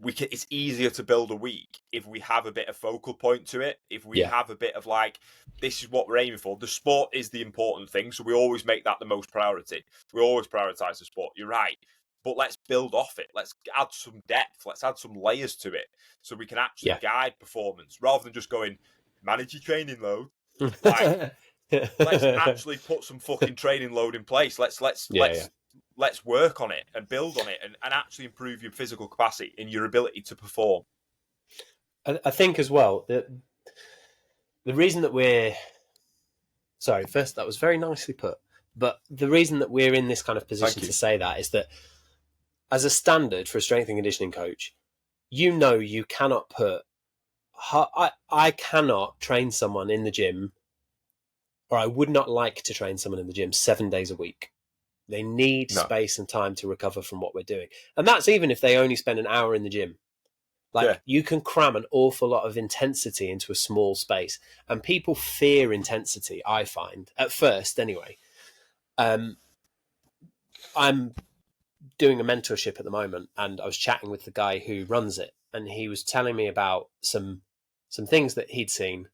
it's easier to build a week if we have a bit of focal point to it. If we have a bit of like, this is what we're aiming for. The sport is the important thing, so we always make that the most priority. We always prioritize the sport. You're right. But let's build off it. Let's add some depth. Let's add some layers to it so we can actually guide performance rather than just going, manage your training load. Like, let's actually put some fucking training load in place. Let's work on it and build on it and actually improve your physical capacity and your ability to perform. I think as well that the reason that first, that was very nicely put, but the reason that we're in this kind of position to say that is that as a standard for a strength and conditioning coach, you cannot put... I cannot train someone in the gym, or I would not like to train someone in the gym 7 days a week. They need space and time to recover from what we're doing. And that's even if they only spend an hour in the gym. Like, you can cram an awful lot of intensity into a small space. And people fear intensity, I find, at first anyway. I'm doing a mentorship at the moment, and I was chatting with the guy who runs it, and he was telling me about some things that he'd seen.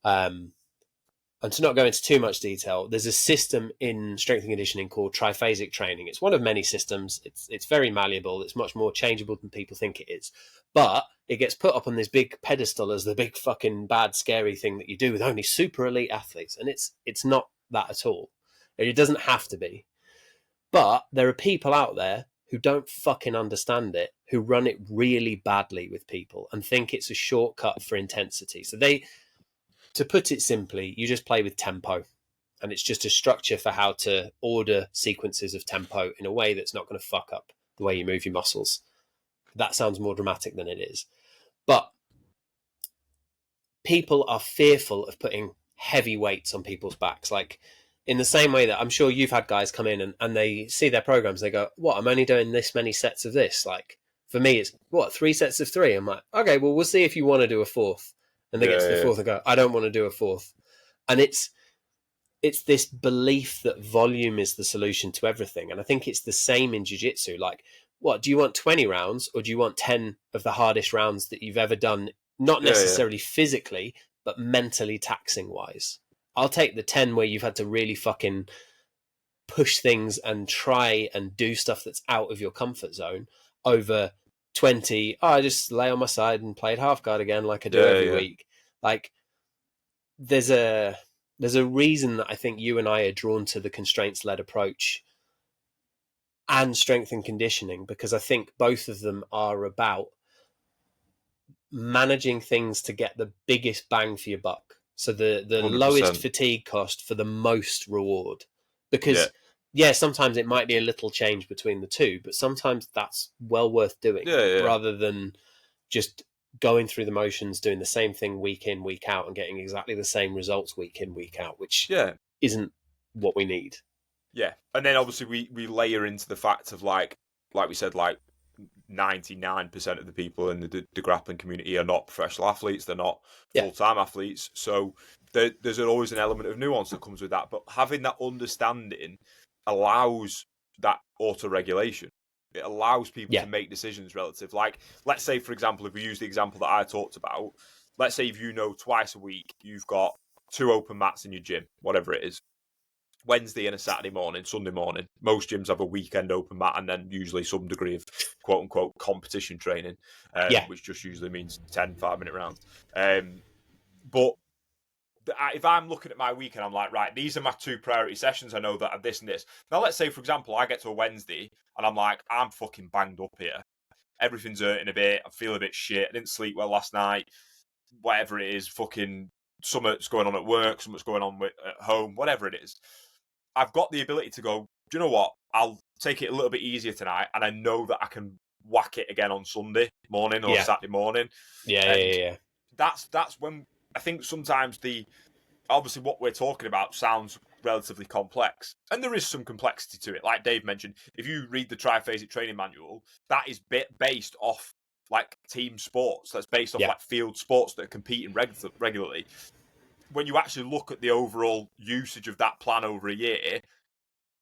And to not go into too much detail, there's a system in strength and conditioning called triphasic training. It's one of many systems. It's very malleable. It's much more changeable than people think it is. But it gets put up on this big pedestal as the big fucking bad, scary thing that you do with only super elite athletes. And it's not that at all. It doesn't have to be. But there are people out there who don't fucking understand it, who run it really badly with people and think it's a shortcut for intensity. So to put it simply, you just play with tempo, and it's just a structure for how to order sequences of tempo in a way that's not going to fuck up the way you move your muscles. That sounds more dramatic than it is. But people are fearful of putting heavy weights on people's backs. Like, in the same way that I'm sure you've had guys come in and they see their programs, they go, what, I'm only doing this many sets of this? Like, for me, it's, 3 sets of 3? I'm like, okay, well, we'll see if you want to do a fourth. And they get to the fourth and go, I don't want to do a fourth. And it's it's this belief that volume is the solution to everything. And I think it's the same in jiu-jitsu. Like, what, do you want 20 rounds or do you want 10 of the hardest rounds that you've ever done? Not necessarily physically, but mentally taxing wise. I'll take the 10 where you've had to really fucking push things and try and do stuff that's out of your comfort zone over 20. Oh, I just lay on my side and played half guard again like I do every week. Like, there's a reason that I think you and I are drawn to the constraints-led approach and strength and conditioning, because I think both of them are about managing things to get the biggest bang for your buck. So the 100%. Lowest fatigue cost for the most reward. Because sometimes it might be a little change between the two, but sometimes that's well worth doing rather than just going through the motions, doing the same thing week in, week out, and getting exactly the same results week in, week out, which isn't what we need. Yeah. And then obviously we layer into the fact of like we said, like 99% of the people in the grappling community are not professional athletes. They're not full-time athletes. So there's always an element of nuance that comes with that. But having that understanding allows that auto-regulation. It allows people to make decisions relative. Like, let's say, for example, if we use the example that I talked about, let's say if you know twice a week you've got 2 open mats in your gym, whatever it is, Wednesday and a Saturday morning, Sunday morning. Most gyms have a weekend open mat and then usually some degree of quote-unquote competition training, which just usually means 10 5-minute rounds. But if I'm looking at my weekend, I'm like, right, these are my 2 priority sessions. I know that are this and this. Now, let's say, for example, I get to a Wednesday and I'm like, I'm fucking banged up here. Everything's hurting a bit. I feel a bit shit. I didn't sleep well last night. Whatever it is, fucking something's going on at work, something's going on at home, whatever it is. I've got the ability to go, do you know what? I'll take it a little bit easier tonight, and I know that I can whack it again on Sunday morning or Saturday morning. Yeah. That's when I think sometimes obviously what we're talking about sounds relatively complex, and there is some complexity to it. Like Dave mentioned, if you read the triphasic training manual, that is based off like team sports. That's based off like field sports that are competing regularly. When you actually look at the overall usage of that plan over a year,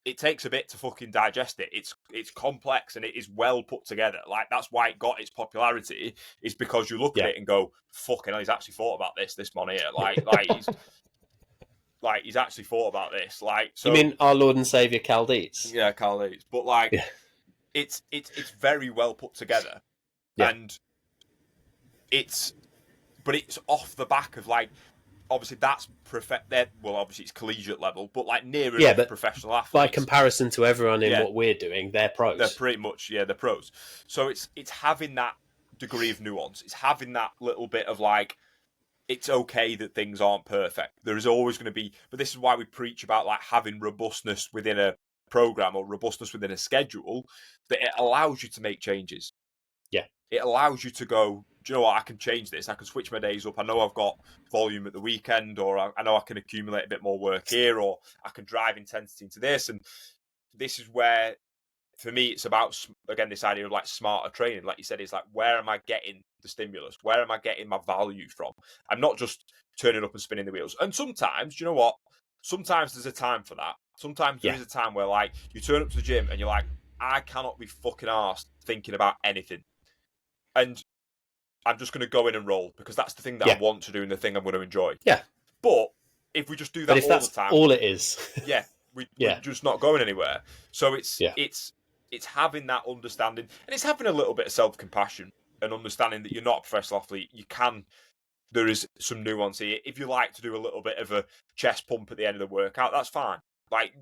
it takes a bit to fucking digest it. It's complex and it is well put together. Like, that's why it got its popularity, is because you look at it and go, fucking hell, he's actually thought about this man here. He's actually thought about this. Like, so, you mean our Lord and Saviour Cal Dietz? Yeah, Cal Dietz. But like, it's very well put together, and it's off the back of like, obviously that's obviously it's collegiate level, but like near enough professional athletes. By comparison to everyone in what we're doing, they're pros. They're pretty much they're pros. So it's having that degree of nuance. It's having that little bit of like, it's okay that things aren't perfect. There is always going to be, but this is why we preach about like having robustness within a program or robustness within a schedule, that it allows you to make changes. Yeah. It allows you to go, do you know what, I can change this. I can switch my days up. I know I've got volume at the weekend, or I know I can accumulate a bit more work here, or I can drive intensity into this. And this is where, for me, it's about, again, this idea of like smarter training. Like you said, it's like, where am I getting the stimulus? Where am I getting my value from? I'm not just turning up and spinning the wheels. And sometimes, do you know what? Sometimes there's a time for that. Sometimes there is a time where like you turn up to the gym and you're like, I cannot be fucking arsed thinking about anything. And I'm just going to go in and roll, because that's the thing that I want to do and the thing I'm going to enjoy. Yeah. But if we just do that all the time, all it is, we're just not going anywhere. So it's having that understanding, and it's having a little bit of self-compassion and understanding that you're not a professional athlete. There is some nuance here. If you like to do a little bit of a chest pump at the end of the workout, that's fine. Like,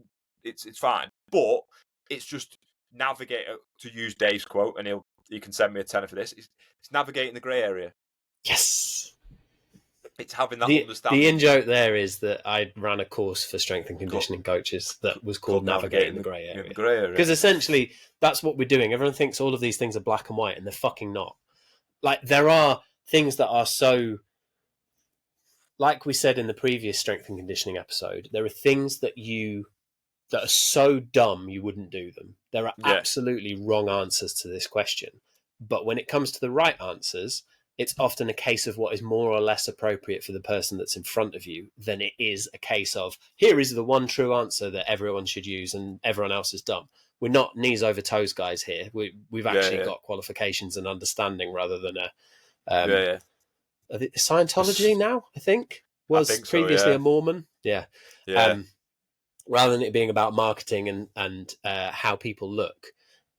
it's fine. But it's just navigate, to use Dave's quote, and you can send me a tenner for this. It's navigating the grey area. Yes. It's having that understanding. The in-joke there is that I ran a course for strength and conditioning coaches that was called Navigating the Grey Area. Because essentially, that's what we're doing. Everyone thinks all of these things are black and white, and they're fucking not. Like, there are things that are so... Like we said in the previous strength and conditioning episode, there are things that are so dumb you wouldn't do them. There are absolutely wrong answers to this question. But when it comes to the right answers, it's often a case of what is more or less appropriate for the person that's in front of you than it is a case of, here is the one true answer that everyone should use and everyone else is dumb. We're not knees over toes guys here. We've actually got qualifications and understanding rather than Scientology now, I think. Was I think so, previously a Mormon. Yeah. Rather than it being about marketing and how people look,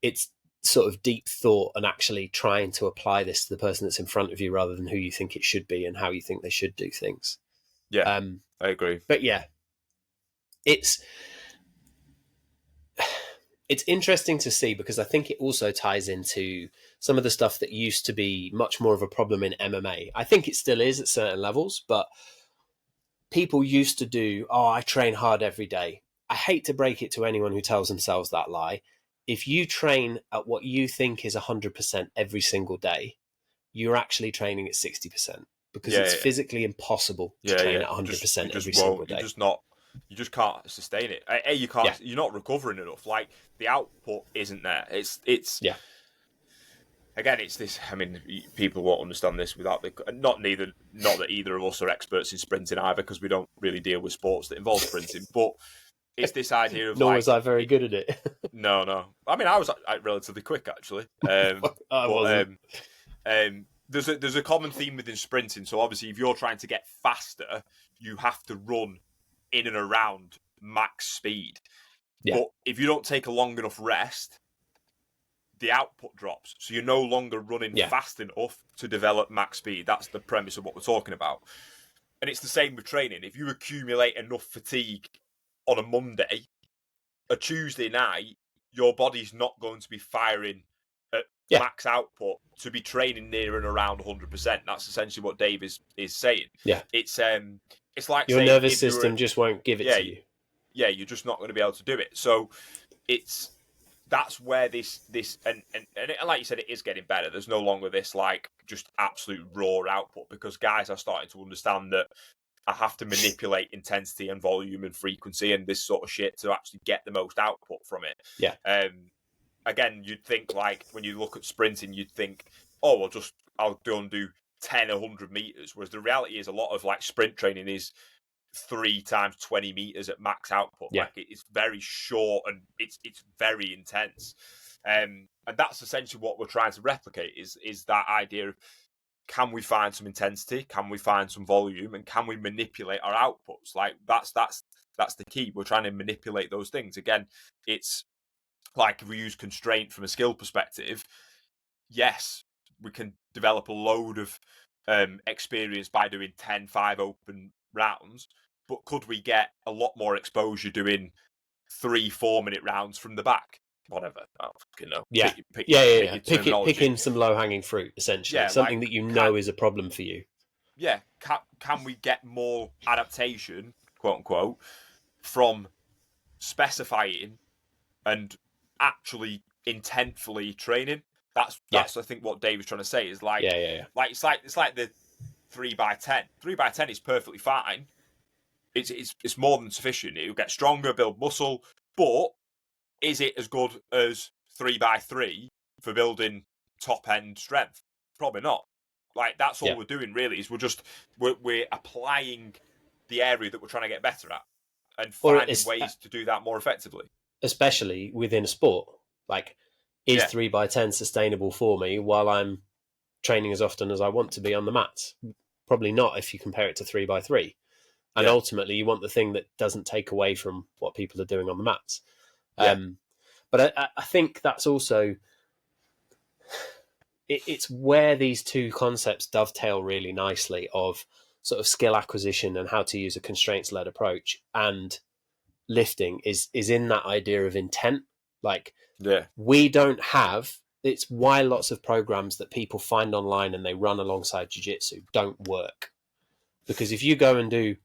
it's sort of deep thought and actually trying to apply this to the person that's in front of you rather than who you think it should be and how you think they should do things. Yeah, I agree. But yeah, it's interesting to see because I think it also ties into some of the stuff that used to be much more of a problem in MMA. I think it still is at certain levels, but people used to do, I train hard every day. I hate to break it to anyone who tells themselves that lie. If you train at what you think is 100% every single day, you're actually training at 60% because it's physically impossible to train at 100% every single day. You just can't sustain it. You can't. You're not recovering enough. Like the output isn't there. It's Again, it's this. I mean, people won't understand this without not that either of us are experts in sprinting either, because we don't really deal with sports that involve sprinting. But it's this idea of nor was I very good at it. No. I mean, I was relatively quick actually. I wasn't. There's a common theme within sprinting. So obviously, if you're trying to get faster, you have to run in and around max speed. Yeah. But if you don't take a long enough rest, the output drops. So you're no longer running fast enough to develop max speed. That's the premise of what we're talking about. And it's the same with training. If you accumulate enough fatigue on a Monday, a Tuesday night, your body's not going to be firing at max output to be training near and around 100%. That's essentially what Dave is saying. Yeah. It's like your nervous system just won't give it to you. Yeah, you're just not going to be able to do it. So that's where this and like you said, it is getting better. There's no longer this like just absolute raw output, because guys are starting to understand that I have to manipulate intensity and volume and frequency and this sort of shit to actually get the most output from it. Yeah. Again, you'd think like when you look at sprinting, you'd think, oh, I'll go and do 10, 100 meters. Whereas the reality is a lot of like sprint training is 3 times 20 meters at max output. Yeah. Like it's very short and it's very intense. And that's essentially what we're trying to replicate is that idea of, can we find some intensity? Can we find some volume? And can we manipulate our outputs? Like that's the key. We're trying to manipulate those things. Again, it's like if we use constraint from a skill perspective, yes, we can develop a load of experience by doing 10 5 open rounds, but could we get a lot more exposure doing 3 4-minute rounds from the back? Whatever. I don't fucking know. Picking some low-hanging fruit, essentially. Something that you know is a problem for you. Yeah. Can we get more adaptation, quote unquote, from specifying and actually intentfully training? That's I think what Dave was trying to say is like like it's like the 3x10. 3x10 is perfectly fine. It's more than sufficient. It'll get stronger, build muscle, but is it as good as 3x3 for building top end strength? Probably not. Like that's all we're doing really, is we're applying the area that we're trying to get better at and finding ways to do that more effectively. Especially within a sport. Like, is 3x10 sustainable for me while I'm training as often as I want to be on the mats? Probably not if you compare it to 3x3. And ultimately, you want the thing that doesn't take away from what people are doing on the mats. But I think that's also... It's where these two concepts dovetail really nicely of sort of skill acquisition and how to use a constraints-led approach, and lifting is in that idea of intent. Like, we don't have... It's why lots of programs that people find online and they run alongside jiu-jitsu don't work. Because if you go and do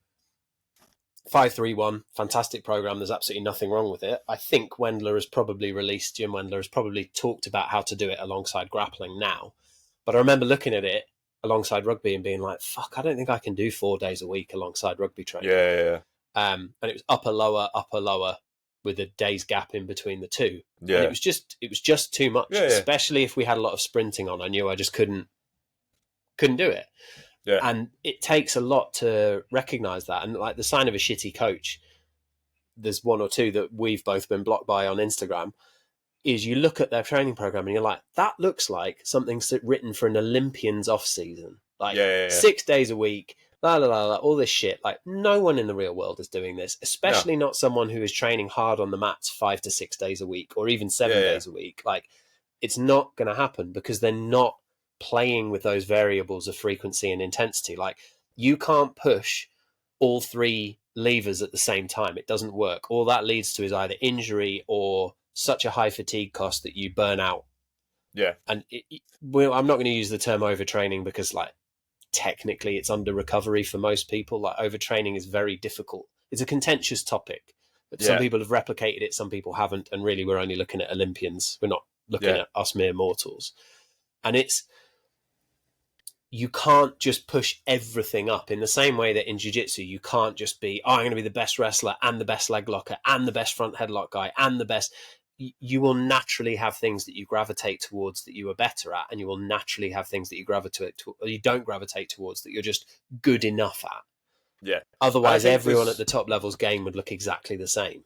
5-3-1, fantastic program, there's absolutely nothing wrong with it. I think Jim Wendler has probably talked about how to do it alongside grappling now. But I remember looking at it alongside rugby and being like, fuck, I don't think I can do 4 days a week alongside rugby training. And it was upper, lower with a day's gap in between the two. And it was just too much, especially if we had a lot of sprinting on. I knew I just couldn't couldn't do it. Yeah. And it takes a lot to recognize that. And like the sign of a shitty coach, there's one or two that we've both been blocked by on Instagram, is you look at their training program and you're like, that looks like something written for an Olympian's off season. Like 6 days a week, all this shit. Like no one in the real world is doing this, especially not someone who is training hard on the mats 5 to 6 days a week or even 7 days a week. Like it's not going to happen because they're not playing with those variables of frequency and intensity. Like you can't push all three levers at the same time. It doesn't work. All that leads to is either injury or such a high fatigue cost that you burn out. Yeah. And I'm not going to use the term overtraining because like technically it's under recovery for most people. Like overtraining is very difficult. It's a contentious topic. But some people have replicated it, some people haven't. And really we're only looking at Olympians. We're not looking at us mere mortals. And you can't just push everything up in the same way that in jiu-jitsu, you can't just be, I'm going to be the best wrestler and the best leg locker and the best front headlock guy and the best. You will naturally have things that you gravitate towards that you are better at, and you will naturally have things that you gravitate to, or you don't gravitate towards that you're just good enough at. Yeah. Otherwise, everyone at the top level's game would look exactly the same.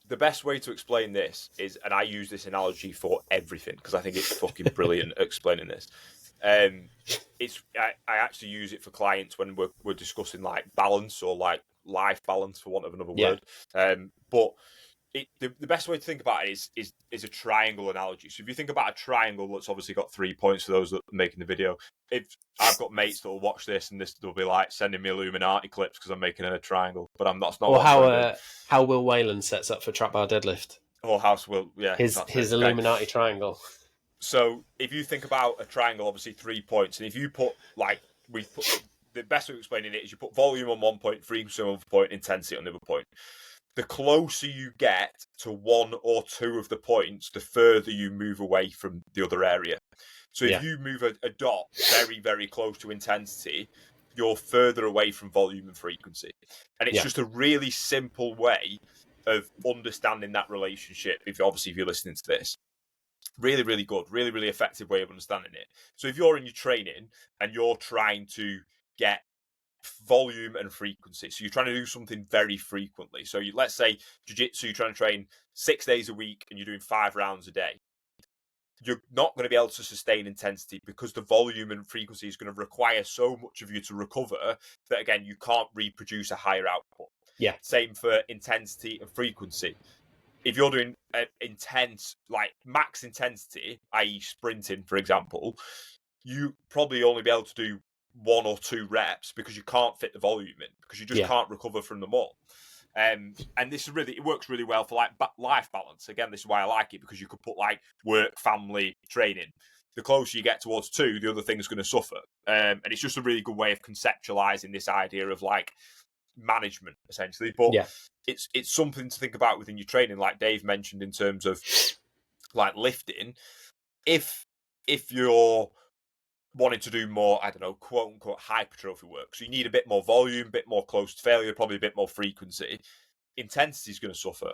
The best way to explain this is, and I use this analogy for everything because I think it's fucking brilliant at explaining this. I actually use it for clients when we're discussing like balance or like life balance, for want of another word. But the best way to think about it is a triangle analogy. So if you think about a triangle that's obviously got 3 points for those that are making the video, if I've got mates that will watch this and they'll be like sending me Illuminati clips because I'm making a triangle, but that's not. Or how Will Whalen sets up for trap bar deadlift. Or how Will, his Illuminati triangle. So if you think about a triangle, obviously 3 points, and if you put the best way of explaining it is you put volume on 1 point, frequency on 1 point, intensity on the other point. The closer you get to one or two of the points, the further you move away from the other area. So if you move a dot very, very close to intensity, you're further away from volume and frequency. And it's just a really simple way of understanding that relationship. If you're listening to this. Really, really good, really, really effective way of understanding it. So if you're in your training and you're trying to get volume and frequency, so you're trying to do something very frequently. So let's say jiu-jitsu, you're trying to train 6 days a week and you're doing 5 rounds a day. You're not going to be able to sustain intensity because the volume and frequency is going to require so much of you to recover that, again, you can't reproduce a higher output. Yeah. Same for intensity and frequency. If you're doing intense, like max intensity, i.e. sprinting, for example, you probably only be able to do 1 or 2 reps because you can't fit the volume in, because you just can't recover from them all. And this is it works really well for like life balance. Again, this is why I like it, because you could put like work, family, training. The closer you get towards 2, the other thing is going to suffer. And it's just a really good way of conceptualizing this idea of like management, essentially. But it's something to think about within your training, like Dave mentioned, in terms of like lifting. If you're wanting to do more, I don't know, quote unquote hypertrophy work, so you need a bit more volume, a bit more close to failure, probably a bit more frequency, intensity is going to suffer.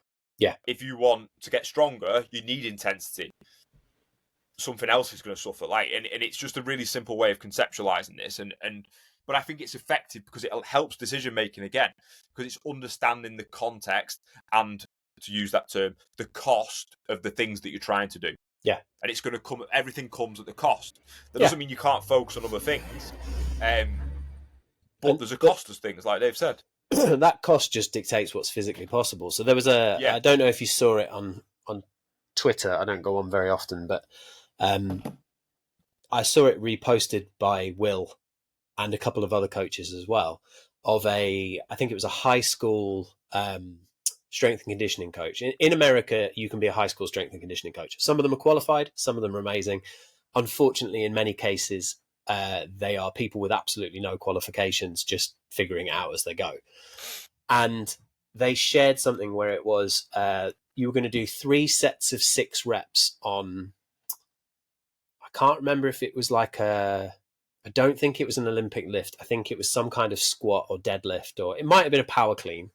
If you want to get stronger, you need intensity, something else is going to suffer. Like, and it's just a really simple way of conceptualizing this. But I think it's effective because it helps decision making, again, because it's understanding the context and, to use that term, the cost of the things that you're trying to do. Yeah. And it's going to come, everything comes at the cost. That doesn't mean you can't focus on other things. But there's a cost to things, like Dave said. That cost just dictates what's physically possible. So there was I don't know if you saw it on Twitter. I don't go on very often, but I saw it reposted by Will and a couple of other coaches as well, of I think it was a high school strength and conditioning coach. In America, you can be a high school strength and conditioning coach. Some of them are qualified, some of them are amazing. Unfortunately, in many cases, they are people with absolutely no qualifications, just figuring it out as they go. And they shared something where it was, you were going to do 3 sets of 6 reps on, I can't remember if it was like I don't think it was an Olympic lift. I think it was some kind of squat or deadlift, or it might have been a power clean.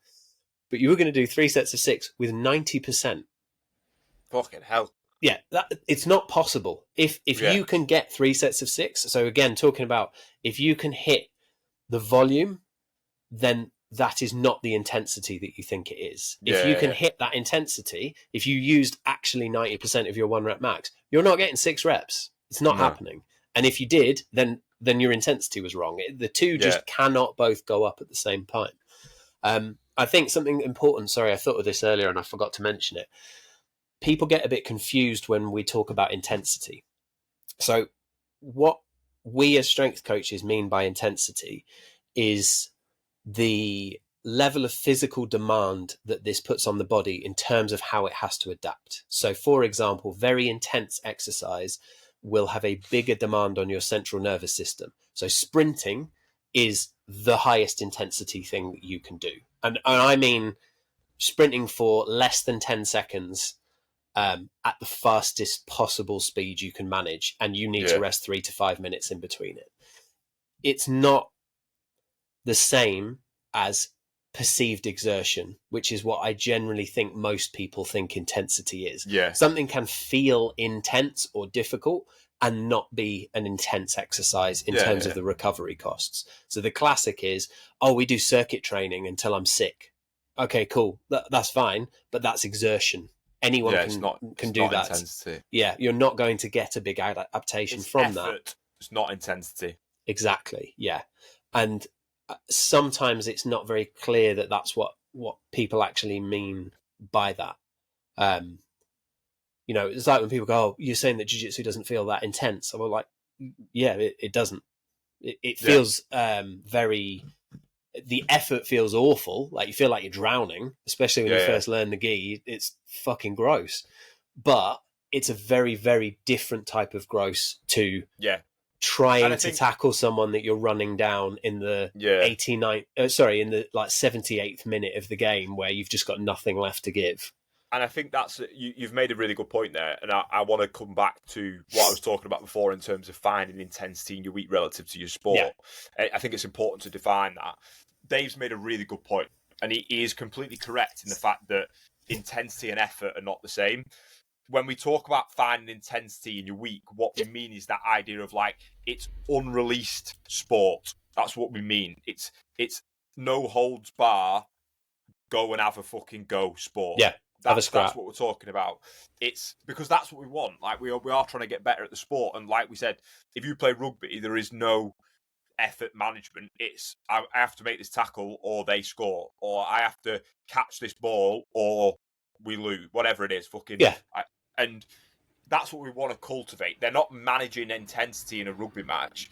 But you were going to do 3 sets of 6 with 90%. Fucking hell. Yeah, it's not possible. If you can get 3 sets of 6, so again, talking about if you can hit the volume, then that is not the intensity that you think it is. If you can hit that intensity, if you used actually 90% of your 1 rep max, you're not getting 6 reps. It's not happening. And if you did, then your intensity was wrong. The two just cannot both go up at the same time. I think something important, sorry, I thought of this earlier and I forgot to mention it. People get a bit confused when we talk about intensity. So what we as strength coaches mean by intensity is the level of physical demand that this puts on the body in terms of how it has to adapt. So, for example, very intense exercise will have a bigger demand on your central nervous system. So sprinting is the highest intensity thing that you can do. And I mean sprinting for less than 10 seconds at the fastest possible speed you can manage, and you need to rest 3 to 5 minutes in between it. It's not the same as perceived exertion, which is what I generally think most people think intensity is. Something can feel intense or difficult and not be an intense exercise in terms of the recovery costs. So the classic is, oh, we do circuit training until I'm sick. Okay, cool. That's fine, but that's exertion. Anyone can do that. Intensity. Yeah, you're not going to get a big adaptation from effort. that. It's not intensity. Exactly, yeah. And sometimes it's not very clear that that's what people actually mean by that. It's like when people go, oh, you're saying that jiu-jitsu doesn't feel that intense. I'm like, yeah, it doesn't. It feels very... The effort feels awful. Like you feel like you're drowning, especially when you first learn the gi. It's fucking gross. But it's a very, very different type of gross to trying to tackle someone that you're running down in the 89th, in the 78th minute of the game where you've just got nothing left to give. And I think you've made a really good point there. And I want to come back to what I was talking about before in terms of finding intensity in your week relative to your sport. I think it's important to define that. Dave's made a really good point, and he is completely correct in the fact that intensity and effort are not the same. When we talk about finding intensity in your week, what we mean is that idea of it's unreleased sport. That's what we mean. It's no holds bar, go and have a fucking go sport. Yeah. That's what we're talking about. It's because that's what we want. We are trying to get better at the sport. And like we said, if you play rugby, there is no effort management. It's I have to make this tackle or they score, or I have to catch this ball or we lose, whatever it is. And that's what we want to cultivate. They're not managing intensity in a rugby match.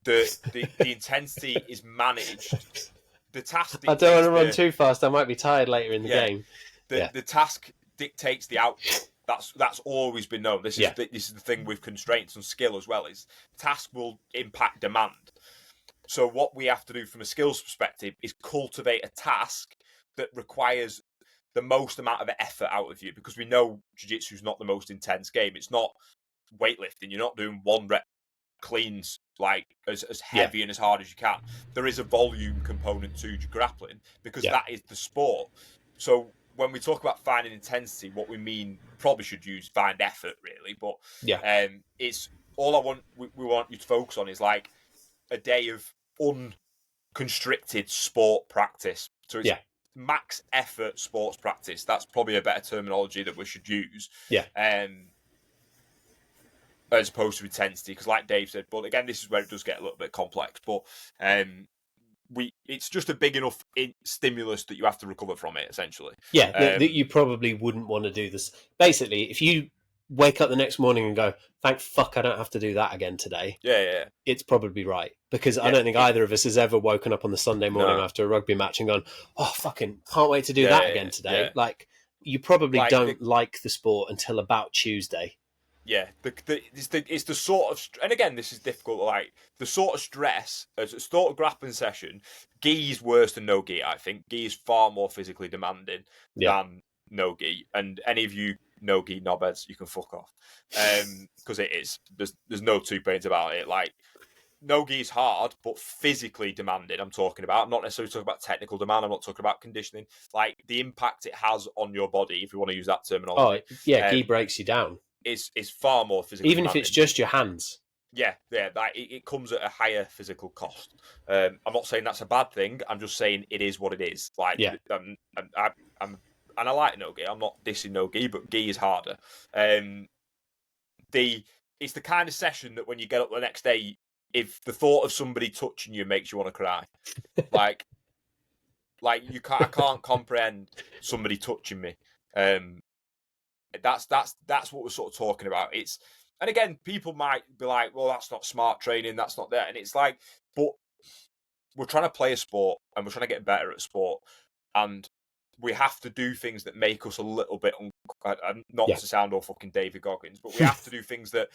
The intensity is managed. The task. I don't want to run too fast. I might be tired later in the game. The task dictates the output. That's always been known. This is the thing with constraints and skill as well. Is task will impact demand. So what we have to do from a skills perspective is cultivate a task that requires the most amount of effort out of you, because we know jiu-jitsu is not the most intense game. It's not weightlifting. You're not doing 1 rep cleans as heavy and as hard as you can. There is a volume component to grappling because that is the sport. So when we talk about finding intensity, what we mean probably should use find effort really, but it's all we want you to focus on is a day of unconstricted sport practice. So it's max effort sports practice. That's probably a better terminology that we should use. As opposed to intensity, because like Dave said, but again, this is where it does get a little bit complex. But it's just a big enough stimulus that you have to recover from it, essentially. That you probably wouldn't want to do this. Basically, if you wake up the next morning and go, thank fuck I don't have to do that again today. It's probably right. Because I don't think either of us has ever woken up on the Sunday morning after a rugby match and gone, oh, fucking can't wait to do that again today. You probably don't like the sport until about Tuesday. It's the sort of, and again, this is difficult, the sort of stress, as a sort of grappling session, gi is worse than no gi, I think. Gi is far more physically demanding than no gi. And any of you no-gi knobheads, you can fuck off. Because it is. There's no two pains about it. No-gi is hard, but physically demanding, I'm talking about. I'm not necessarily talking about technical demand. I'm not talking about conditioning. The impact it has on your body, if you want to use that terminology. Gi breaks you down. is far more physically Even if demanding. it's just your hands. Yeah, like it comes at a higher physical cost. I'm not saying that's a bad thing. I'm just saying it is what it is. Like, Yeah. and I like no gi. I'm not dissing no gi, but gi is harder. It's the kind of session that when you get up the next day, if the thought of somebody touching you makes you want to cry, like I can't comprehend somebody touching me. That's what we're sort of talking about. And again, people might be like, well, that's not smart training, that's not there. And it's like, but we're trying to play a sport and we're trying to get better at sport. And we have to do things that make us a little bit, not to sound all fucking David Goggins, but we have to do things that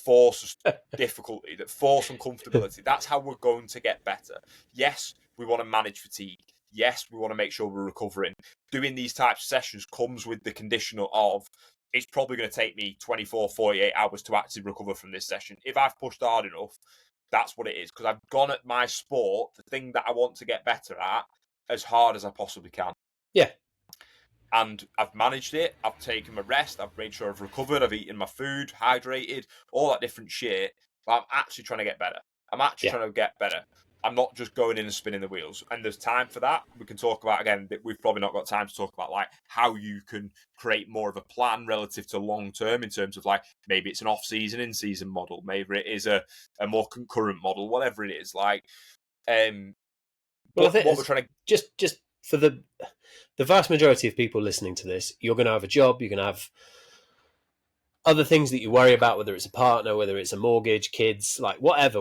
force difficulty, that force uncomfortability. That's how we're going to get better. Yes, we want to manage fatigue. Yes, we want to make sure we're recovering. Doing these types of sessions comes with the conditional of, it's probably going to take me 24, 48 hours to actually recover from this session. If I've pushed hard enough, that's what it is. Because I've gone at my sport, the thing that I want to get better at, as hard as I possibly can. Yeah. And I've managed it. I've taken my rest. I've made sure I've recovered. I've eaten my food, hydrated, all that different shit. But I'm actually trying to get better. I'm not just going in and spinning the wheels. And there's time for that. We can talk about, again, we've probably not got time to talk about like how you can create more of a plan relative to long term in terms of like, maybe it's an off season, in season model. Maybe it is a more concurrent model, whatever it is. Like, well, I think what we're trying to just for the vast majority of people listening to this, you're going to have a job, you're going to have other things that you worry about, whether it's a partner, whether it's a mortgage, kids, like whatever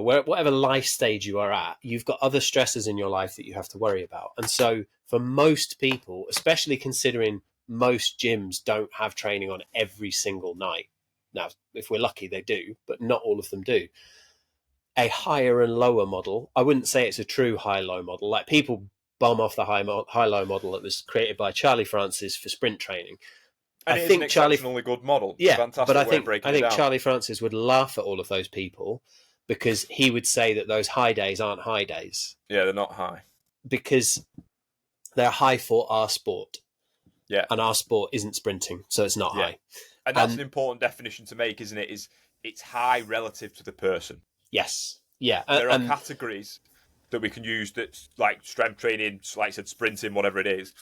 life stage you are at, you've got other stresses in your life that you have to worry about. And so for most people, especially considering most gyms don't have training on every single night. Now, if we're lucky, they do, but not all of them do. A higher and lower model, I wouldn't say it's a true high-low model. Like people bum off the high-low model that was created by Charlie Francis for sprint training. And it is an exceptionally good model. Yeah, fantastic but I way of breaking it down. Charlie Francis would laugh at all of those people because he would say that those high days aren't high days. Yeah, they're not high. Because they're high for our sport. Yeah. And our sport isn't sprinting, so it's not high. And that's an important definition to make, isn't it? It's high relative to the person. Yes. Yeah. There are categories that we can use that's like strength training, like I said, sprinting, whatever it is.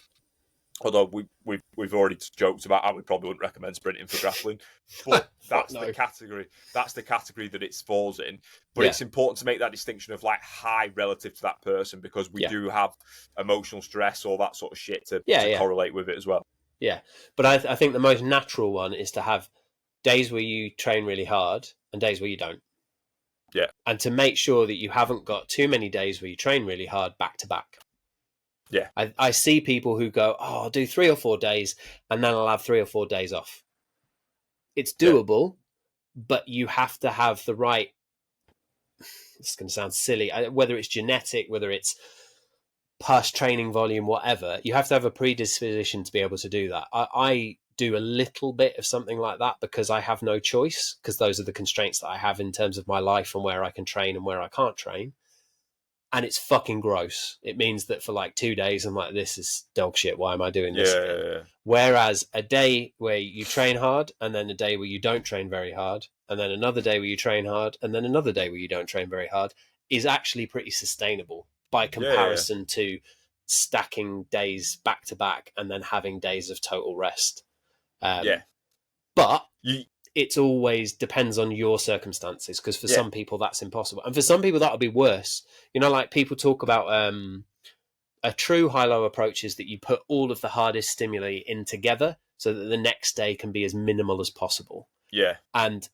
Although we've already joked about how we probably wouldn't recommend sprinting for grappling, but that's the category. That's the category that it falls in. But it's important to make that distinction of like high relative to that person, because we do have emotional stress, all that sort of shit to correlate with it as well. Yeah, but I think the most natural one is to have days where you train really hard and days where you don't. Yeah, and to make sure that you haven't got too many days where you train really hard back to back. Yeah. I see people who go, oh, I'll do 3 or 4 days and then I'll have 3 or 4 days off. It's doable, but you have to have the right, it's going to sound silly, whether it's genetic, whether it's past training volume, whatever, you have to have a predisposition to be able to do that. I do a little bit of something like that because I have no choice, because those are the constraints that I have in terms of my life and where I can train and where I can't train. And it's fucking gross. It means that for like 2 days, I'm like, this is dog shit. Why am I doing this? Yeah. Whereas a day where you train hard, and then a day where you don't train very hard, and then another day where you train hard, and then another day where you don't train very hard, is actually pretty sustainable by comparison to stacking days back to back and then having days of total rest. But it's always depends on your circumstances, because for some people that's impossible, and for some people that'll be worse. You know, like people talk about a true high-low approach is that you put all of the hardest stimuli in together so that the next day can be as minimal as possible. Yeah. And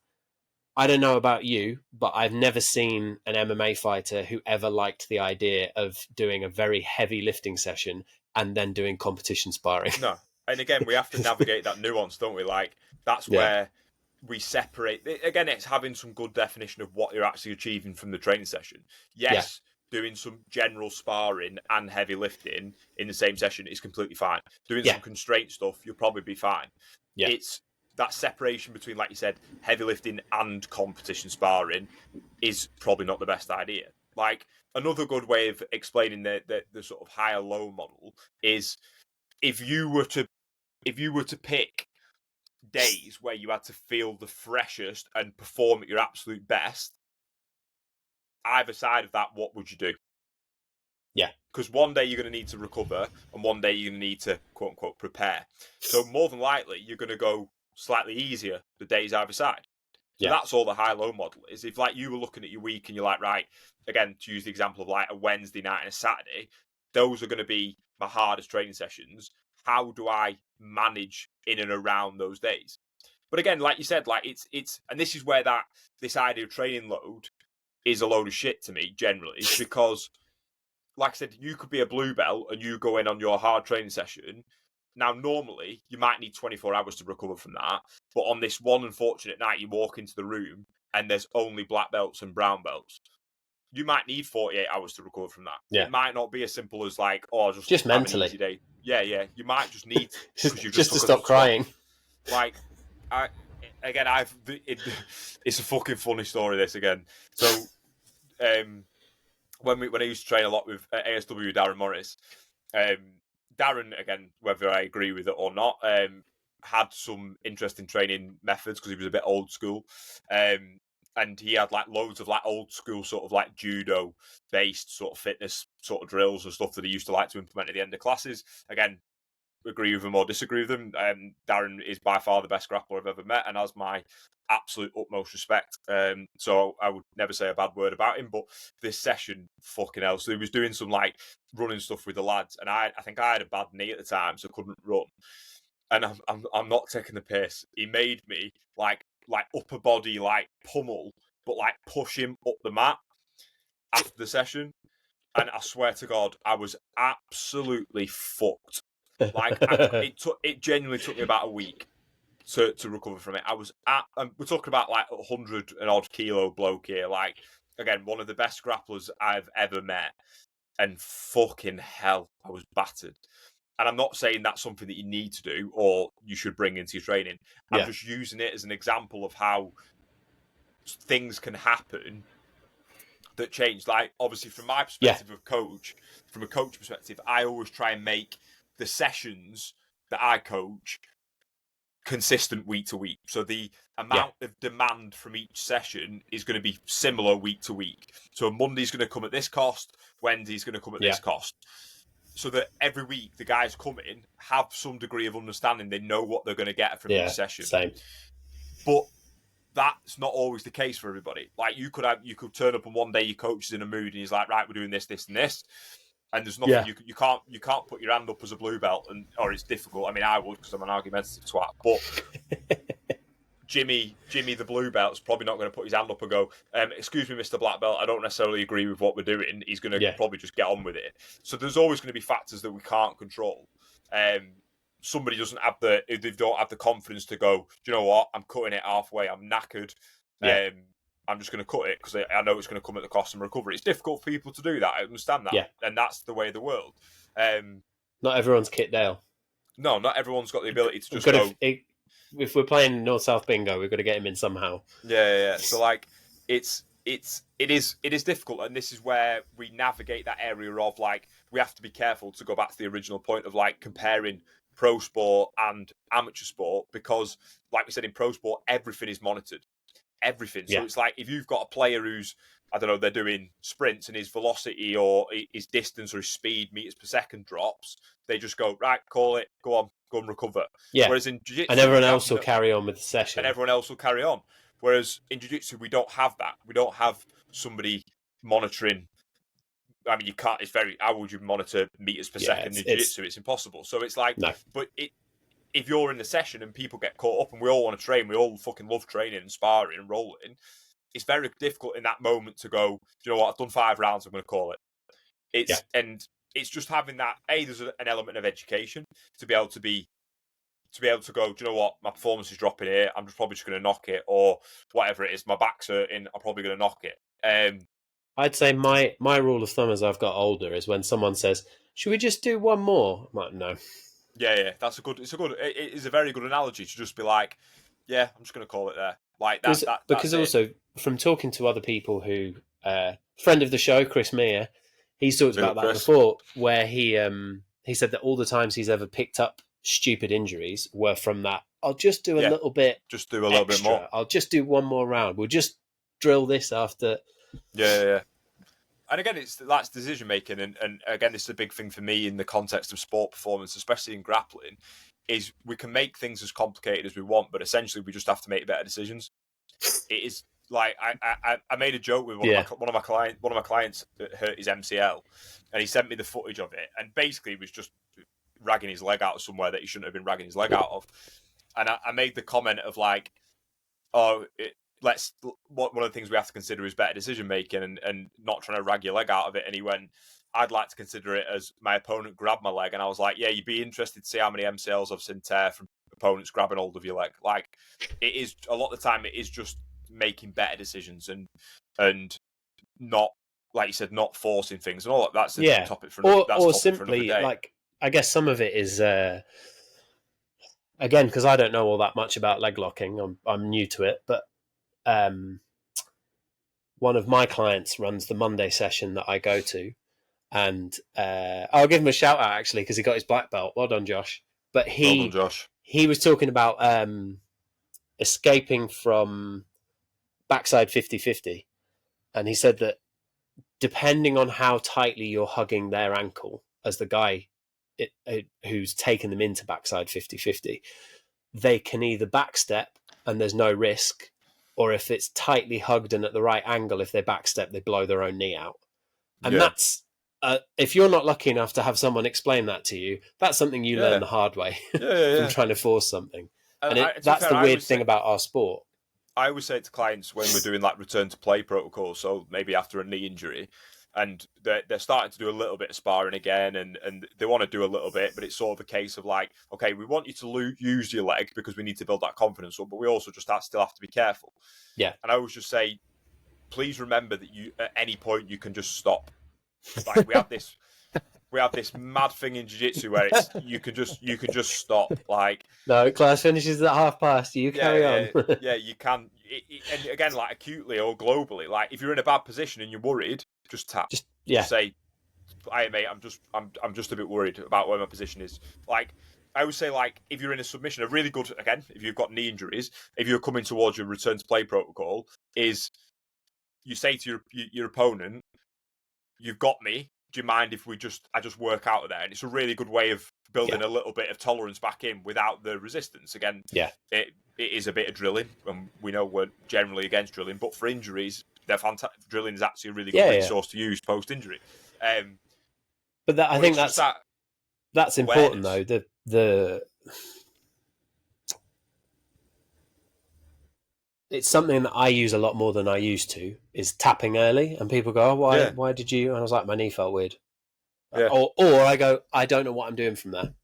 I don't know about you, but I've never seen an MMA fighter who ever liked the idea of doing a very heavy lifting session and then doing competition sparring. No. And again, we have to navigate that nuance, don't we? Like, that's where we separate. Again, it's having some good definition of what you're actually achieving from the training session. Yes, doing some general sparring and heavy lifting in the same session is completely fine. Doing some constraint stuff, you'll probably be fine. Yeah. It's that separation between, like you said, heavy lifting and competition sparring is probably not the best idea. Like, another good way of explaining the sort of higher low model is if you were to pick days where you had to feel the freshest and perform at your absolute best, either side of that, what would you do? Yeah. Because one day you're going to need to recover and one day you're going to need to, quote unquote, prepare. So more than likely, you're going to go slightly easier the days either side. So that's all the high-low model is. If like you were looking at your week and you're like, right, again, to use the example of like a Wednesday night and a Saturday, those are going to be my hardest training sessions. How do I manage in and around those days? But again, like you said, like it's and this is where this idea of training load is a load of shit to me generally, because like I said, you could be a blue belt and you go in on your hard training session. Now, normally, you might need 24 hours to recover from that. But on this one unfortunate night, you walk into the room and there's only black belts and brown belts. You might need 48 hours to recover from that. Yeah. It might not be as simple as like, oh, just mentally. An easy day. Yeah. You might just need because you've just to stop crying. Like, it's a fucking funny story. This again. So, when I used to train a lot with ASW Darren Morris, Darren, again, whether I agree with it or not, had some interesting training methods because he was a bit old school. And he had like loads of like old school sort of like judo based sort of fitness sort of drills and stuff that he used to like to implement at the end of classes. Again, agree with him or disagree with him. Darren is by far the best grappler I've ever met and has my absolute utmost respect. So I would never say a bad word about him. But this session, fucking hell. So he was doing some like running stuff with the lads, and I think I had a bad knee at the time, so I couldn't run. And I'm not taking the piss. He made me like upper body like pummel, but like push him up the mat after the session. And I swear to God, I was absolutely fucked. Like it genuinely took me about a week to recover from it. We're talking about like 100 and odd kilo bloke here. Like again, one of the best grapplers I've ever met, and fucking hell, I was battered. And I'm not saying that's something that you need to do or you should bring into your training. I'm just using it as an example of how things can happen that change. Like obviously, from my perspective of coach, from a coach perspective, I always try and make the sessions that I coach consistent week to week. So the amount of demand from each session is going to be similar week to week. So Monday's going to come at this cost, Wednesday's going to come at this cost. So that every week the guys come in, have some degree of understanding, they know what they're going to get from each session. Same. But that's not always the case for everybody. Like you could turn up and one day your coach is in a mood and he's like, right, we're doing this, this, and this. And there's nothing you can't put your hand up as a blue belt, or it's difficult. I mean, I would because I'm an argumentative twat. But Jimmy the blue belt is probably not going to put his hand up and go, "Excuse me, Mr. Black Belt, I don't necessarily agree with what we're doing." He's going to probably just get on with it. So there's always going to be factors that we can't control. Somebody they don't have the confidence to go, do you know what? I'm cutting it halfway. I'm knackered. I'm just going to cut it because I know it's going to come at the cost of recovery. It's difficult for people to do that. I understand that. And that's the way of the world. Not everyone's Kit Dale. No, not everyone's got the ability to just go... If we're playing North-South Bingo, we've got to get him in somehow. Yeah. So, like, it is difficult. And this is where we navigate that area of, like, we have to be careful to go back to the original point of, like, comparing pro sport and amateur sport. Because, like we said, in pro sport, everything is monitored. Everything. So it's like if you've got a player who's, I don't know, they're doing sprints and his velocity or his distance or his speed meters per second drops, they just go, right, call it, go and recover. Whereas in jiu-jitsu, and everyone else will carry on with the session. And everyone else will carry on. Whereas in jiu-jitsu, we don't have that. We don't have somebody monitoring. I mean, you can't. It's very. How would you monitor meters per second in jiu-jitsu? It's impossible. So it's like, but if you're in the session and people get caught up and we all want to train, we all fucking love training and sparring and rolling, it's very difficult in that moment to go, do you know what, I've done 5 rounds, I'm going to call it. And it's just having that, there's an element of education to be able to go, do you know what, my performance is dropping here, I'm probably just going to knock it, or whatever it is, my back's hurting, I'm probably going to knock it. I'd say my rule of thumb as I've got older is when someone says, should we just do one more? I'm like, no. Yeah, it is a very good analogy to just be like, yeah, I'm just going to call it there. Like that. Because also, from talking to other people who, friend of the show, Chris Meir, he's talked about that before, where he said that all the times he's ever picked up stupid injuries were from that I'll just do a little bit. Just do a little bit more. I'll just do one more round. We'll just drill this after. Yeah. And again, that's decision making, and again, this is a big thing for me in the context of sport performance, especially in grappling, is we can make things as complicated as we want, but essentially we just have to make better decisions. It is like I made a joke with one of my clients that hurt his MCL, and he sent me the footage of it, and basically he was just ragging his leg out of somewhere that he shouldn't have been ragging his leg out of, and I made the comment of like, one of the things we have to consider is better decision making and not trying to rag your leg out of it. And he went, I'd like to consider it as my opponent grabbed my leg. And I was like, yeah, you'd be interested to see how many MCLs I've seen tear from opponents grabbing hold of your leg. Like, it is, a lot of the time, it is just making better decisions and not, like you said, not forcing things. And all that's the topic for simply, for another day. Like, I guess some of it is, again, because I don't know all that much about leg locking. I'm new to it, but one of my clients runs the Monday session that I go to, and I'll give him a shout out actually because he got his black belt. Well done, Josh. But he was talking about escaping from backside 50-50, and he said that depending on how tightly you're hugging their ankle as the guy who's taken them into backside 50-50, they can either backstep and there's no risk, or if it's tightly hugged and at the right angle, if they backstep, they blow their own knee out. And that's, if you're not lucky enough to have someone explain that to you, that's something you learn the hard way from trying to force something. And that's the weird thing about our sport. I always say to clients when we're doing like return to play protocols, so maybe after a knee injury, and they're starting to do a little bit of sparring again, and they want to do a little bit, but it's sort of a case of like, okay, we want you to use your leg because we need to build that confidence up, but we also just still have to be careful. Yeah. And I always just say, please remember that you at any point you can just stop. Like we have this mad thing in jiu-jitsu where it's you can just stop. Like, no, class finishes at 1:30. You carry on. Yeah, you can. And again, like acutely or globally, like if you're in a bad position and you're worried, just tap. Just say, "Hey mate, I'm just a bit worried about where my position is." Like I would say, like if you're in a submission, a really good, again, if you've got knee injuries, if you're coming towards your return to play protocol, is you say to your opponent, "You've got me. Do you mind if I just work out of there?" And it's a really good way of building a little bit of tolerance back in without the resistance. Again, it is a bit of drilling, and we know we're generally against drilling, but for injuries, they're fantastic. Drilling is actually a really good resource to use post-injury. But I think that's important though. It's something that I use a lot more than I used to, is tapping early, and people go, "Oh, why did you?" And I was like, "My knee felt weird." Or I go, "I don't know what I'm doing from there."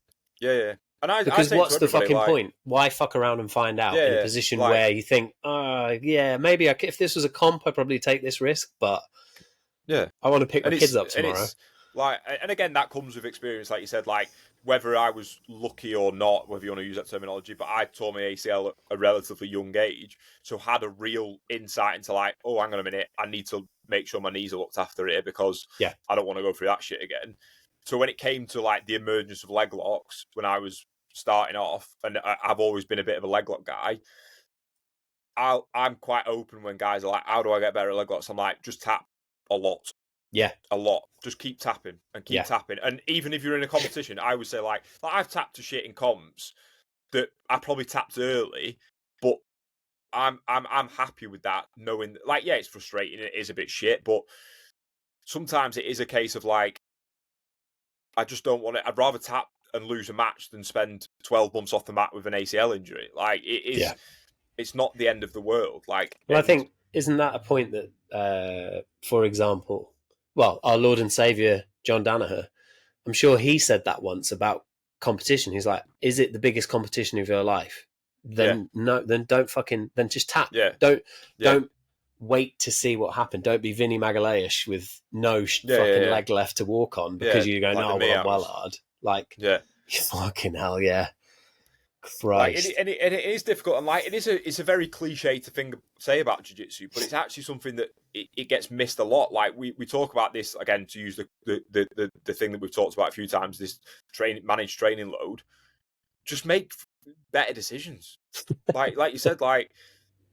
Yeah. And because what's the fucking point? Why fuck around and find out in a position where you think, maybe if this was a comp, I'd probably take this risk, but I want to pick my kids up tomorrow. And again, that comes with experience, like you said, like whether I was lucky or not, whether you want to use that terminology, but I tore my ACL at a relatively young age, so had a real insight into like, oh, hang on a minute, I need to make sure my knees are looked after here because I don't want to go through that shit again. So when it came to like the emergence of leg locks, when I was starting off, and I've always been a bit of a leg lock guy, I'm quite open when guys are like, how do I get better at leg locks? I'm like, just tap a lot. Yeah. A lot. Just keep tapping and keep tapping. And even if you're in a competition, I would say like I've tapped to shit in comps that I probably tapped early, but I'm happy with that, knowing like, it's frustrating, it is a bit shit, but sometimes it is a case of like, I just don't want it. I'd rather tap and lose a match than spend 12 months off the mat with an ACL injury. Like it is, it's not the end of the world. Like, well, I think, isn't that a point that, for example, our Lord and Saviour, John Danaher, I'm sure he said that once about competition. He's like, is it the biggest competition of your life? Then no, then then just tap. Don't wait to see what happened. Don't be Vinny Magalhaes with no fucking leg left to walk on because you go, no, I'm well hard. Like, fucking hell, Christ. Like, it is difficult, and like it's a very cliche thing to say about jiu-jitsu, but it's actually something that it gets missed a lot. Like we talk about this again, to use the thing that we've talked about a few times, this managed training load. Just make better decisions. Like you said, like,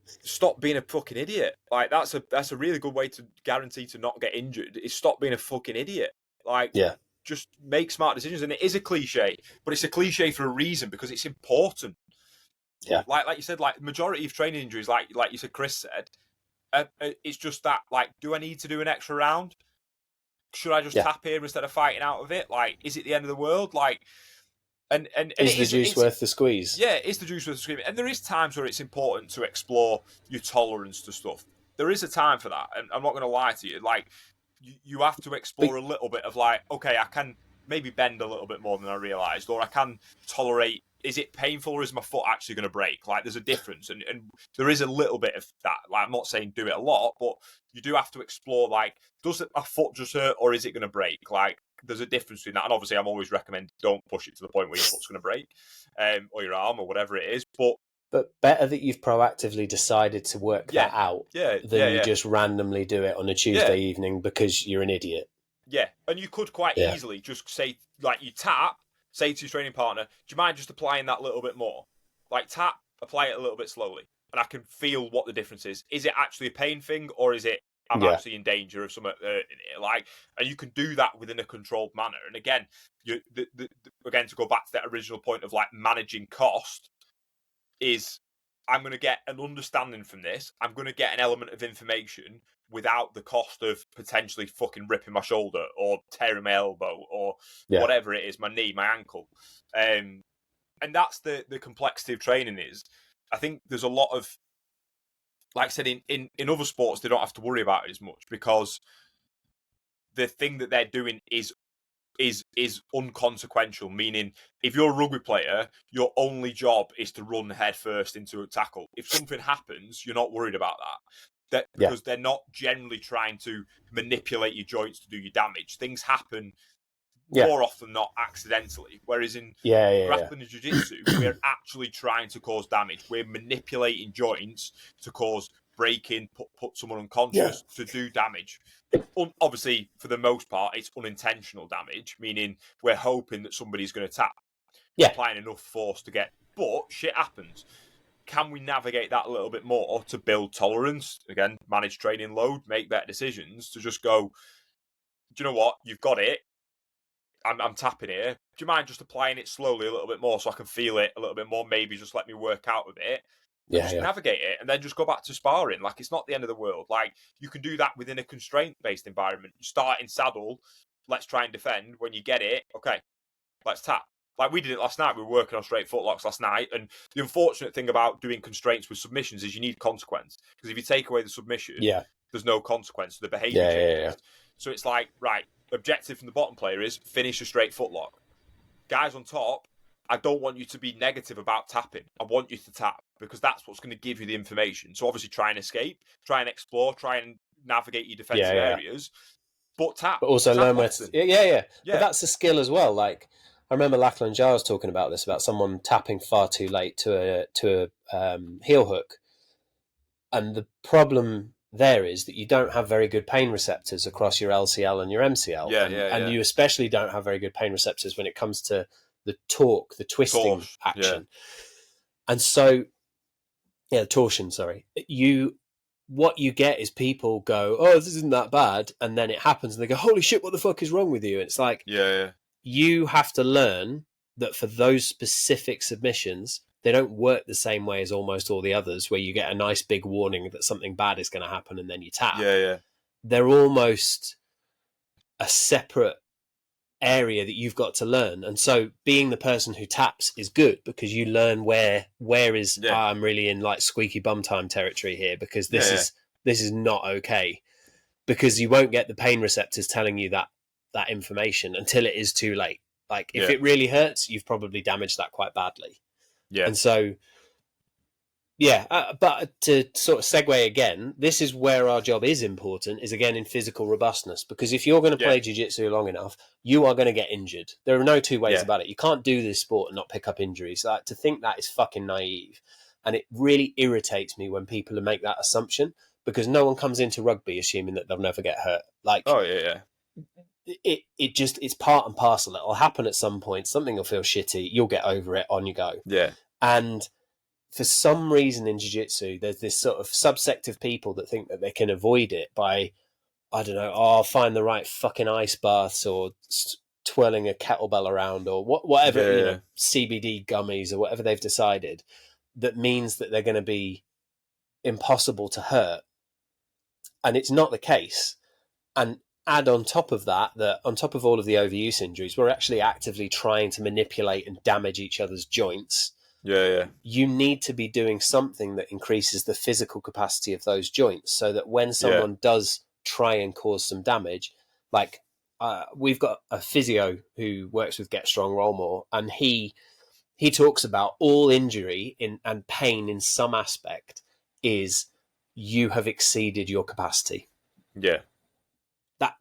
stop being a fucking idiot. Like, that's a really good way to guarantee to not get injured, is stop being a fucking idiot. Like, just make smart decisions. And it is a cliche, but it's a cliche for a reason, because it's important. Yeah. Like you said, like, majority of training injuries, like you said, Chris said, it's just that, like, do I need to do an extra round? Should I just tap here instead of fighting out of it? Like, is it the end of the world? Like, and is the juice worth the squeeze? Yeah, is the juice worth the squeeze? And there is times where it's important to explore your tolerance to stuff. There is a time for that, and I'm not going to lie to you. Like, you have to explore a little bit of, like, okay, I can maybe bend a little bit more than I realised, or I can tolerate. Is it painful, or is my foot actually going to break? Like, there's a difference, and there is a little bit of that. Like, I'm not saying do it a lot, but you do have to explore, like, does my foot just hurt, or is it going to break? Like, there's a difference between that. And obviously, I'm always recommend don't push it to the point where your foot's going to break, or your arm, or whatever it is. But better that you've proactively decided to work that out than you just randomly do it on a Tuesday evening because you're an idiot. Yeah, and you could quite easily just say, like, you tap, say to your training partner, do you mind just applying that little bit more? Like, tap, apply it a little bit slowly, and I can feel what the difference is. Is it actually a pain thing, or is it I'm actually in danger of something in it? Like, and you can do that within a controlled manner. And again, again, to go back to that original point of, like, managing cost, is I'm going to get an understanding from this. I'm going to get an element of information without the cost of potentially fucking ripping my shoulder or tearing my elbow or whatever it is, my knee, my ankle. And that's the complexity of training is, I think there's a lot of, like I said, in other sports, they don't have to worry about it as much, because the thing that they're doing is unconsequential, meaning if you're a rugby player, your only job is to run head first into a tackle. If something happens, you're not worried about that. Because they're not generally trying to manipulate your joints to do you damage. Things happen more often than not accidentally. Whereas in grappling and jiu-jitsu, we're actually trying to cause damage. We're manipulating joints to cause breaking, put someone unconscious, to do damage. Obviously, for the most part, it's unintentional damage, meaning we're hoping that somebody's going to tap, applying enough force to get. But shit happens. Can we navigate that a little bit more to build tolerance? Again, manage training load, make better decisions, to just go, do you know what? You've got it. I'm tapping here. Do you mind just applying it slowly a little bit more so I can feel it a little bit more? Maybe just let me work out with it. Navigate it, and then just go back to sparring. Like, it's not the end of the world. Like, you can do that within a constraint-based environment. You start in saddle, let's try and defend. When you get it, okay, let's tap. Like, we did it last night. We were working on straight footlocks last night, and the unfortunate thing about doing constraints with submissions is you need consequence. Because if you take away the submission, there's no consequence. The behaviour changes. So it's like, right, objective from the bottom player is finish a straight footlock. Guys on top, I don't want you to be negative about tapping. I want you to tap, because that's what's going to give you the information. So obviously try and escape, try and explore, try and navigate your defensive areas, but tap. But also tap learn where to... But that's a skill as well. Like, I remember Lachlan Giles talking about this, about someone tapping far too late to a heel hook. And the problem there is that you don't have very good pain receptors across your LCL and your MCL. And you especially don't have very good pain receptors when it comes to the torque, the twisting action. And so, the torsion, sorry. What you get is people go, oh, this isn't that bad. And then it happens and they go, holy shit, what the fuck is wrong with you? And it's like, you have to learn that for those specific submissions, they don't work the same way as almost all the others, where you get a nice big warning that something bad is going to happen and then you tap. They're almost a separate area that you've got to learn. And so being the person who taps is good, because you learn where is I'm really in like squeaky bum time territory here, because this is not okay, because you won't get the pain receptors telling you that information until it is too late. Like, if it really hurts, you've probably damaged that quite badly. And so but to sort of segue again, this is where our job is important, is again in physical robustness, because if you're going to play jiu-jitsu long enough, you are going to get injured. There are no two ways about it. You can't do this sport and not pick up injuries. Like, to think that is fucking naive. And it really irritates me when people make that assumption, because no one comes into rugby assuming that they'll never get hurt. Like, it's part and parcel. It'll happen at some point. Something will feel shitty. You'll get over it. On you go. And for some reason in jiu-jitsu, there's this sort of subsect of people that think that they can avoid it by, I don't know, I'll find the right fucking ice baths or twirling a kettlebell around or whatever, CBD gummies or whatever they've decided that means that they're going to be impossible to hurt. And it's not the case. And add on top of that, on top of all of the overuse injuries, we're actually actively trying to manipulate and damage each other's joints. You need to be doing something that increases the physical capacity of those joints so that when someone does try and cause some damage, like we've got a physio who works with Get Strong Roll More, and he talks about all injury and pain in some aspect is you have exceeded your capacity. Yeah.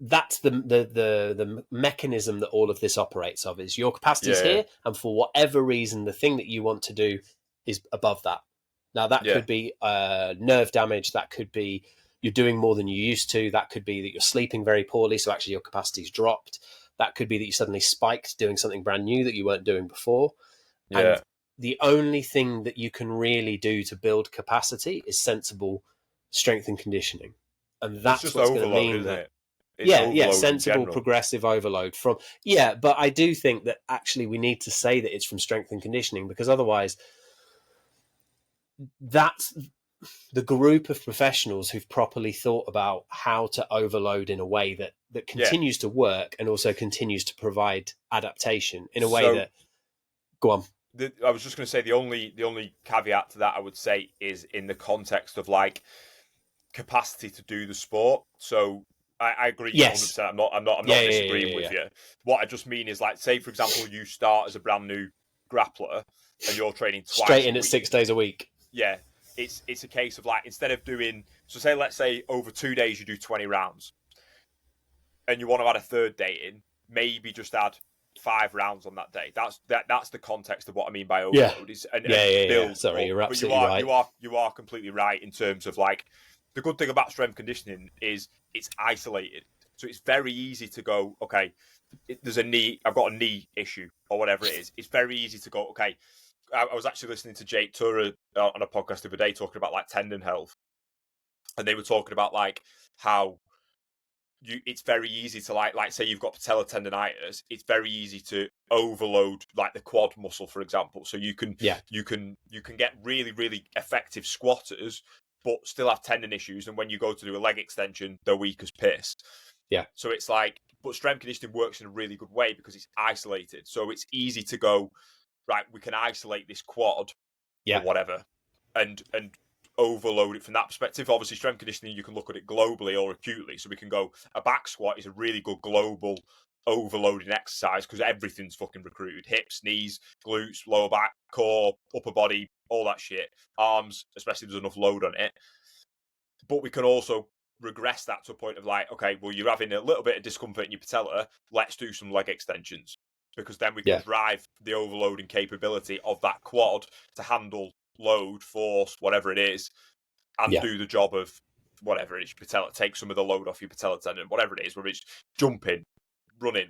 That's the mechanism that all of this operates of, is your capacity is here, and for whatever reason the thing that you want to do is above that. Now that could be nerve damage, that could be you're doing more than you used to, that could be that you're sleeping very poorly, so actually your capacity's dropped, that could be that you suddenly spiked doing something brand new that you weren't doing before. And the only thing that you can really do to build capacity is sensible strength and conditioning, and that's what's going to mean that sensible progressive overload from but I do think that actually we need to say that it's from strength and conditioning, because otherwise that's the group of professionals who've properly thought about how to overload in a way that continues to work and also continues to provide adaptation in a way that go on. I was just going to say the only caveat to that I would say is in the context of like capacity to do the sport. So I agree 100%. I'm not disagreeing with you. What I just mean is, like, say for example you start as a brand new grappler and you're training twice straight in at 6 days a week. Yeah, it's a case of like, instead of doing, so let's say over 2 days you do 20 rounds, and you want to add a third day in, maybe just add 5 rounds on that day. That's the context of what I mean by overload. Sorry, you're absolutely right. You are completely right in terms of like, the good thing about strength conditioning is it's isolated. So it's very easy to go, okay, there's a knee, I've got a knee issue or whatever it is. It's very easy to go, okay. I was actually listening to Jake Tura on a podcast the other day talking about like tendon health. And they were talking about like how it's very easy to like say you've got patellar tendonitis, it's very easy to overload like the quad muscle, for example. So you can get really, really effective squatters, but still have tendon issues. And when you go to do a leg extension, they're weak as piss. Yeah. So it's like, but strength conditioning works in a really good way because it's isolated. So it's easy to go, right, we can isolate this quad or whatever and overload it from that perspective. Obviously, strength conditioning, you can look at it globally or acutely. So we can go, a back squat is a really good global overloading exercise because everything's fucking recruited. Hips, knees, glutes, lower back, core, upper body, all that shit. Arms, especially if there's enough load on it. But we can also regress that to a point of like, okay, well, you're having a little bit of discomfort in your patella, let's do some leg extensions. Because then we can drive the overloading capability of that quad to handle load, force, whatever it is, and do the job of whatever it is, your patella, take some of the load off your patella tendon, whatever it is, whether it's jumping, running,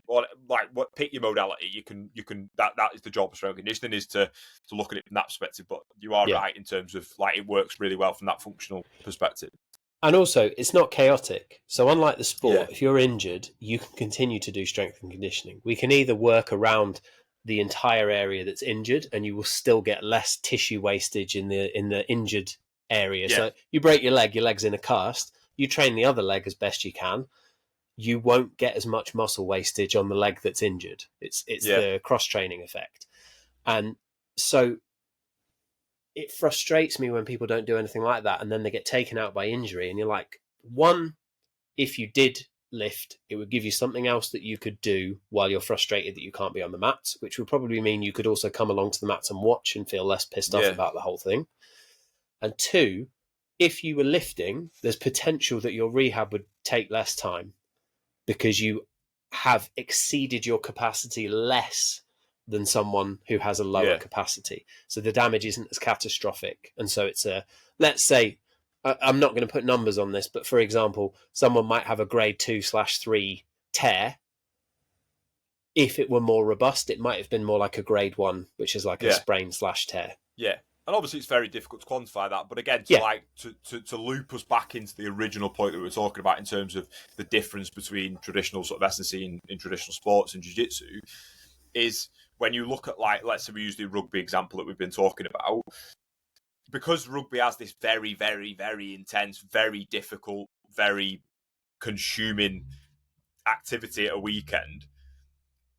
pick your modality. You can that is the job of strength conditioning, is to look at it from that perspective. But you are right in terms of like, it works really well from that functional perspective. And also, it's not chaotic. So unlike the sport, if you're injured, you can continue to do strength and conditioning. We can either work around the entire area that's injured, and you will still get less tissue wastage in the injured area. So you break your leg's in a cast, you train the other leg as best you can, you won't get as much muscle wastage on the leg that's injured. It's the cross-training effect. And so it frustrates me when people don't do anything like that and then they get taken out by injury. And you're like, one, if you did lift, it would give you something else that you could do while you're frustrated that you can't be on the mats, which would probably mean you could also come along to the mats and watch and feel less pissed off about the whole thing. And two, if you were lifting, there's potential that your rehab would take less time because you have exceeded your capacity less than someone who has a lower capacity. So the damage isn't as catastrophic. And so it's let's say, I'm not going to put numbers on this, but for example, someone might have a grade 2/3 tear. If it were more robust, it might have been more like a grade 1, which is like a sprain/tear. Yeah. And obviously it's very difficult to quantify that, but again, to loop us back into the original point that we were talking about in terms of the difference between traditional sort of S&C in traditional sports and jiu-jitsu, is when you look at, like, let's say we use the rugby example that we've been talking about, because rugby has this very, very, very intense, very difficult, very consuming activity at a weekend,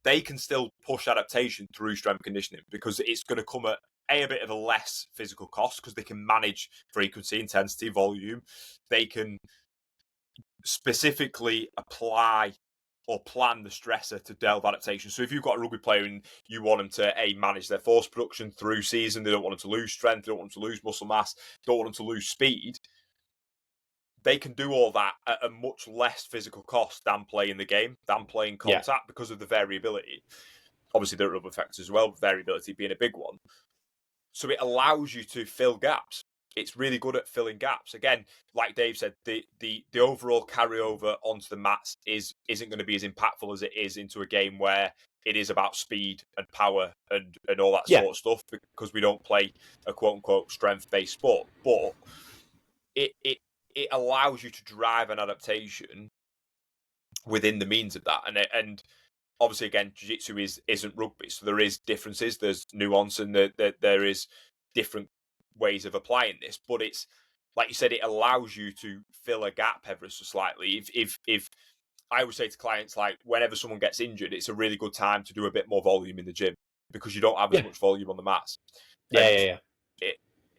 they can still push adaptation through strength conditioning because it's going to come at a bit of a less physical cost because they can manage frequency, intensity, volume. They can specifically apply or plan the stressor to delve adaptation. So if you've got a rugby player and you want them to manage their force production through season, they don't want them to lose strength, they don't want them to lose muscle mass, don't want them to lose speed, they can do all that at a much less physical cost than playing the game, than playing contact because of the variability. Obviously, there are other factors as well, variability being a big one. So it allows you to fill gaps. It's really good at filling gaps. Again, like Dave said, the overall carryover onto the mats isn't going to be as impactful as it is into a game where it is about speed and power and all that sort of stuff, because we don't play a quote-unquote strength-based sport. But it allows you to drive an adaptation within the means of that. And obviously, again, jiu-jitsu isn't rugby, so there is differences, there's nuance, and there is different ways of applying this. But it's, like you said, it allows you to fill a gap ever so slightly. If I would say to clients, like, whenever someone gets injured, it's a really good time to do a bit more volume in the gym because you don't have as much volume on the mats.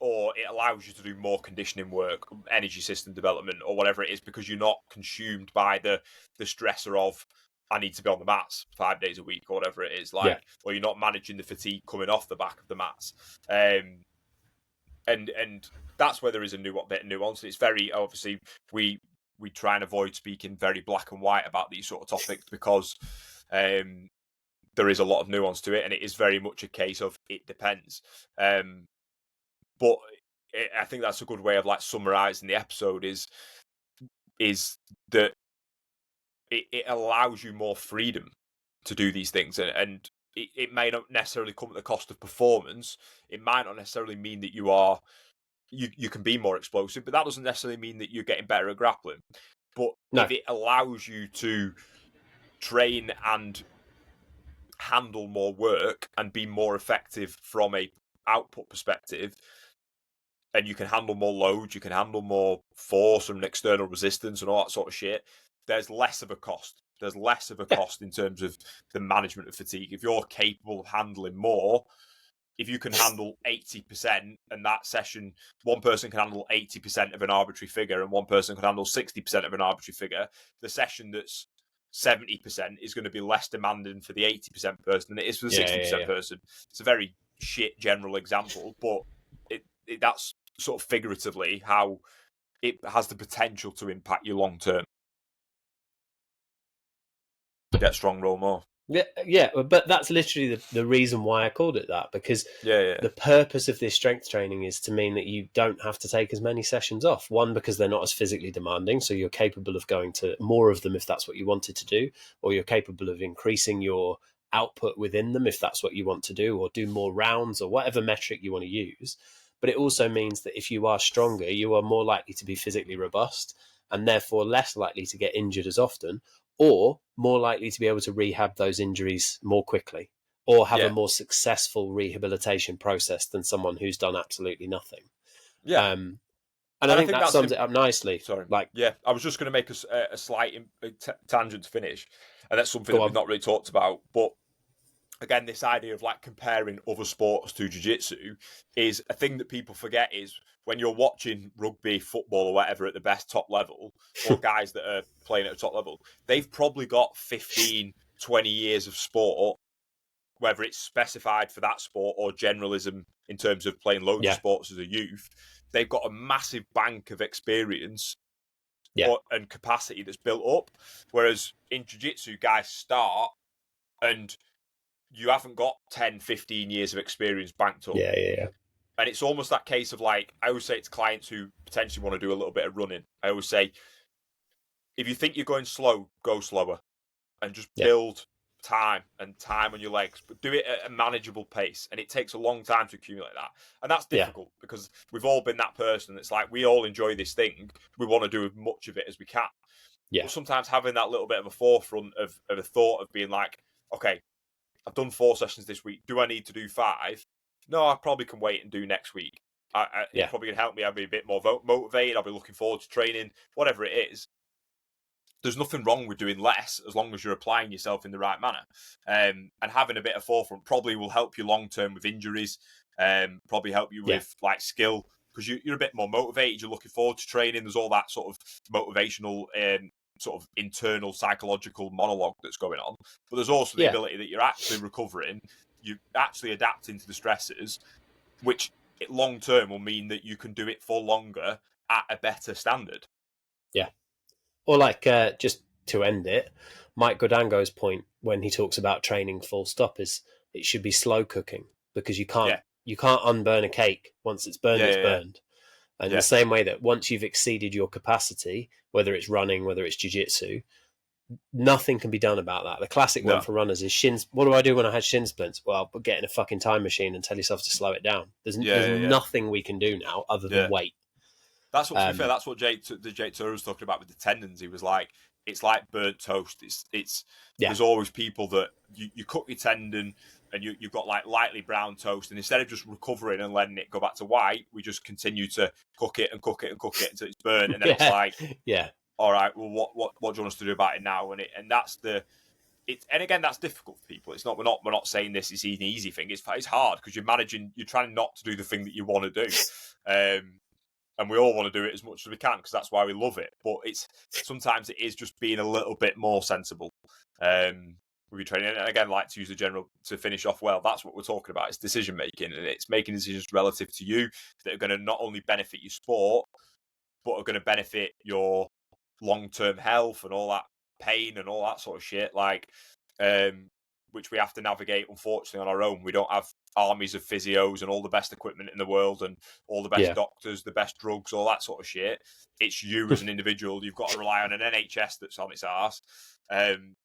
Or it allows you to do more conditioning work, energy system development, or whatever it is, because you're not consumed by the stressor of, I need to be on the mats 5 days a week, or whatever it is, or you're not managing the fatigue coming off the back of the mats. And that's where there is a bit of nuance. It's very, obviously, we try and avoid speaking very black and white about these sort of topics because there is a lot of nuance to it, and it is very much a case of it depends. But I think that's a good way of, like, summarizing the episode is that it allows you more freedom to do these things, and it may not necessarily come at the cost of performance. It might not necessarily mean that you can be more explosive, but that doesn't necessarily mean that you're getting better at grappling. But if it allows you to train and handle more work and be more effective from a output perspective, and you can handle more load, you can handle more force and external resistance and all that sort of shit, there's less of a cost. There's less of a cost in terms of the management of fatigue. If you're capable of handling more, if you can handle 80%, and that session, one person can handle 80% of an arbitrary figure and one person can handle 60% of an arbitrary figure, the session that's 70% is going to be less demanding for the 80% person than it is for the 60% person. It's a very shit general example, but that's sort of figuratively how it has the potential to impact you long term. Get strong, roll more. Yeah, but that's literally the reason why I called it that, because the purpose of this strength training is to mean that you don't have to take as many sessions off. One, because they're not as physically demanding, so you're capable of going to more of them if that's what you wanted to do, or you're capable of increasing your output within them if that's what you want to do, or do more rounds, or whatever metric you want to use. But it also means that if you are stronger, you are more likely to be physically robust and therefore less likely to get injured as often, or more likely to be able to rehab those injuries more quickly, or have a more successful rehabilitation process than someone who's done absolutely nothing. And I think that sums it up nicely. Sorry. I was just going to make a slight tangent to finish, and that's something that we've not really talked about. But again, this idea of, like, comparing other sports to jiu-jitsu is a thing that people forget. Is when you're watching rugby, football, or whatever at the best top level, or guys that are playing at a top level, they've probably got 15, 20 years of sport, whether it's specified for that sport or generalism in terms of playing loads of sports as a youth. They've got a massive bank of experience and capacity that's built up. Whereas in jiu-jitsu, guys start and you haven't got 10, 15 years of experience banked up. And it's almost that case of, like, I always say to clients who potentially want to do a little bit of running, I always say, if you think you're going slow, go slower and just build time on your legs, but do it at a manageable pace. And it takes a long time to accumulate that. And that's difficult because we've all been that person that's like, we all enjoy this thing. We want to do as much of it as we can. Yeah. But sometimes having that little bit of a forefront of a thought of being like, okay, I've done 4 sessions this week. Do I need to do 5? No, I probably can wait and do next week. It's probably going to help me. I'll be a bit more motivated. I'll be looking forward to training, whatever it is. There's nothing wrong with doing less as long as you're applying yourself in the right manner. And having a bit of forefront probably will help you long term with injuries, probably help you with like skill, because you're a bit more motivated. You're looking forward to training. There's all that sort of motivational, sort of internal psychological monologue that's going on. But there's also the ability that you're actually recovering, you're actually adapting to the stresses, which long term will mean that you can do it for longer at a better standard. Yeah. Or like, just to end it, Mike Godango's point when he talks about training full stop is it should be slow cooking, because you can't unburn a cake. Once it's burned, it's burned. And the same way that once you've exceeded your capacity, whether it's running, whether it's jiu-jitsu, nothing can be done about that. The classic one for runners is shins. What do I do when I had shin splints? Well, but get in a fucking time machine and tell yourself to slow it down. There's nothing we can do now other than wait. That's what, to be fair, that's what Jake Tour was talking about with the tendons. He was like, it's like burnt toast. There's always people that you cook your tendon and you've got like lightly brown toast, and instead of just recovering and letting it go back to white, we just continue to cook it and cook it and cook it until it's burnt, and then it's like, all right, well, what do you want us to do about it now? And that's and again, that's difficult for people. It's not we're not saying this is an easy thing. It's hard because you're trying not to do the thing that you want to do. And we all want to do it as much as we can because that's why we love it. But sometimes it is just being a little bit more sensible with your training. And again, like to use to finish off well, that's what we're talking about. It's decision making, and it's making decisions relative to you that are going to not only benefit your sport, but are going to benefit your long-term health and all that pain and all that sort of shit. Like, which we have to navigate, unfortunately, on our own. We don't have armies of physios and all the best equipment in the world and all the best doctors, the best drugs, all that sort of shit. It's you as an individual. You've got to rely on an NHS that's on its arse,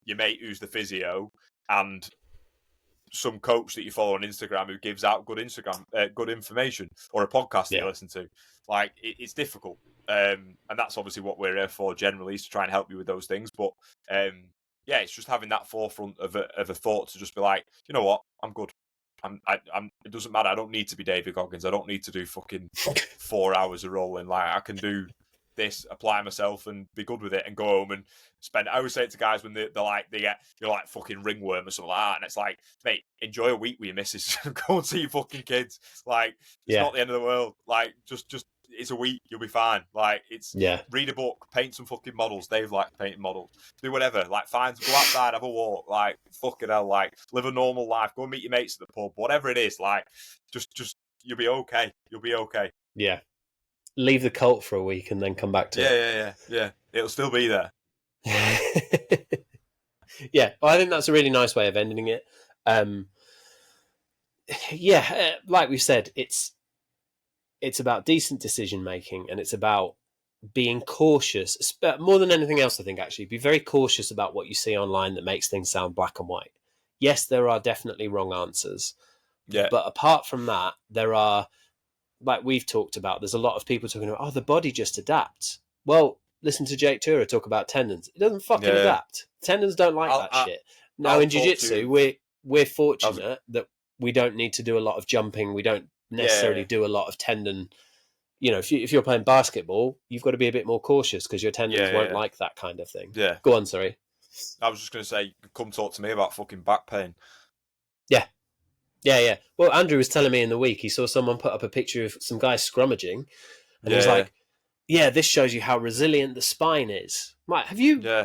your mate who's the physio, and some coach that you follow on Instagram who gives out good information, or a podcast that you listen to. Like, it's difficult. And that's obviously what we're here for generally, is to try and help you with those things. But it's just having that forefront of a thought to just be like, you know what, I'm good. It doesn't matter. I don't need to be David Goggins. I don't need to do fucking 4 hours of rolling. Like, I can do this, apply myself, and be good with it, and go home and spend. I always say it to guys when you're like fucking ringworm or something like that, and it's like, mate, enjoy a week with your missus. Go and see your fucking kids. Like, it's not the end of the world. Like, just it's a week, you'll be fine. Like, read a book, paint some fucking models. Dave likes painting models. Do whatever. Like, go outside, have a walk. Like, fucking hell, like, live a normal life. Go and meet your mates at the pub. Whatever it is, like, just you'll be okay. You'll be okay. Yeah. Leave the cult for a week and then come back to it. Yeah. It'll still be there. Yeah, well, I think that's a really nice way of ending it. Like we said, it's about decent decision making, and it's about being cautious. More than anything else, I think, actually, be very cautious about what you see online that makes things sound black and white. Yes, there are definitely wrong answers. Yeah. But apart from that, there are, like we've talked about, there's a lot of people talking about, the body just adapts. Well, listen to Jake Tura talk about tendons. It doesn't fucking adapt. Tendons don't like that shit. Now, in jiu-jitsu, we're fortunate that we don't need to do a lot of jumping. We don't necessarily do a lot of tendon. You know, if you're playing basketball, you've got to be a bit more cautious because your tendons won't like that kind of thing. Yeah. Go on, sorry. I was just going to say, come talk to me about fucking back pain. Yeah. Well, Andrew was telling me in the week, he saw someone put up a picture of some guy scrummaging, and he was like, this shows you how resilient the spine is. Like,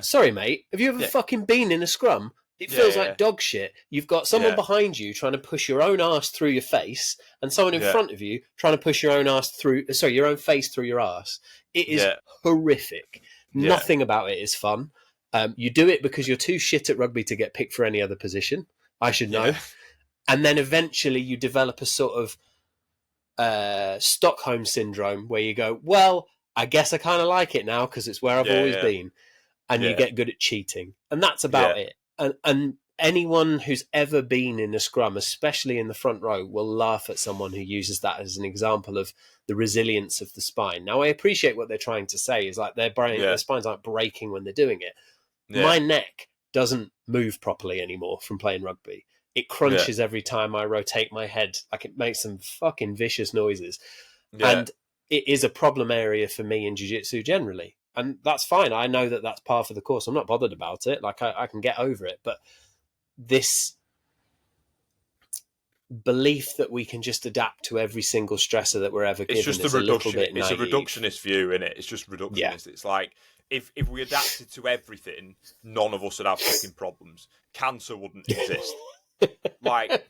sorry, mate, have you ever fucking been in a scrum? It feels like dog shit. You've got someone behind you trying to push your own arse through your face, and someone in front of you trying to push your own your own face through your arse. It is horrific. Nothing about it is fun. You do it because you're too shit at rugby to get picked for any other position. I should know. And then eventually you develop a sort of Stockholm syndrome where you go, well, I guess I kind of like it now because it's where I've always been. And you get good at cheating. And that's about it. And anyone who's ever been in a scrum, especially in the front row, will laugh at someone who uses that as an example of the resilience of the spine. Now, I appreciate what they're trying to say is like their spines aren't breaking when they're doing it. Yeah. My neck doesn't move properly anymore from playing rugby. It crunches every time I rotate my head. Like, it makes some fucking vicious noises. Yeah. And it is a problem area for me in jiu-jitsu generally. And that's fine. I know that that's par for the course. I'm not bothered about it. Like, I can get over it. But this belief that we can just adapt to every single stressor that we're ever given is a little bit naive. It's a reductionist view, isn't it? It's just reductionist. Yeah. It's like, if we adapted to everything, none of us would have fucking problems. Cancer wouldn't exist. Like,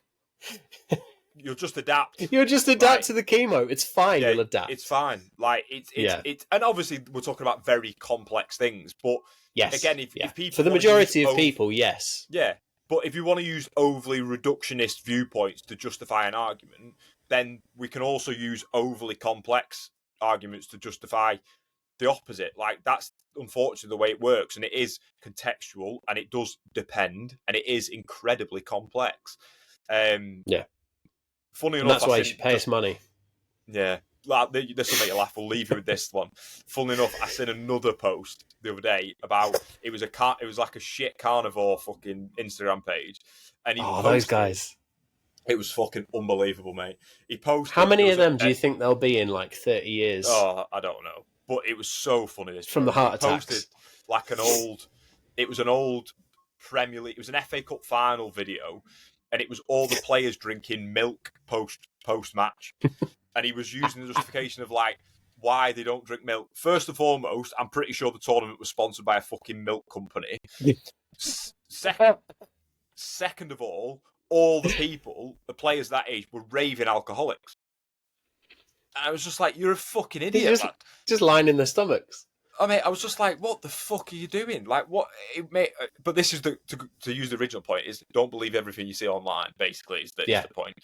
you'll just adapt. You'll just adapt to the chemo. It's fine. You'll adapt. It's fine. Like, it's and obviously we're talking about very complex things, but again, if people, for the majority of people, yes. Yeah. But if you want to use overly reductionist viewpoints to justify an argument, then we can also use overly complex arguments to justify the opposite. Like, that's unfortunately the way it works, and it is contextual, and it does depend, and it is incredibly complex. Funny enough, and that's why you should pay us money. Yeah. This will make you laugh. We'll leave you with this one. Funnily enough, I seen another post the other day about it was like a shit carnivore fucking Instagram page, and he posted, those guys. It was fucking unbelievable, mate. He posted. How many of them do you think there'll be in like 30 years? Oh, I don't know, but it was so funny. This from the heart attacks. Posted like an old Premier League. It was an FA Cup final video, and it was all the players drinking milk post match. And he was using the justification of, like, why they don't drink milk. First and foremost, I'm pretty sure the tournament was sponsored by a fucking milk company. Second of all the players that age were raving alcoholics. And I was just like, you're a fucking idiot. Just lying in their stomachs. I mean, I was just like, what the fuck are you doing? Like, what? But this is to use the original point, is don't believe everything you see online, basically, is the point.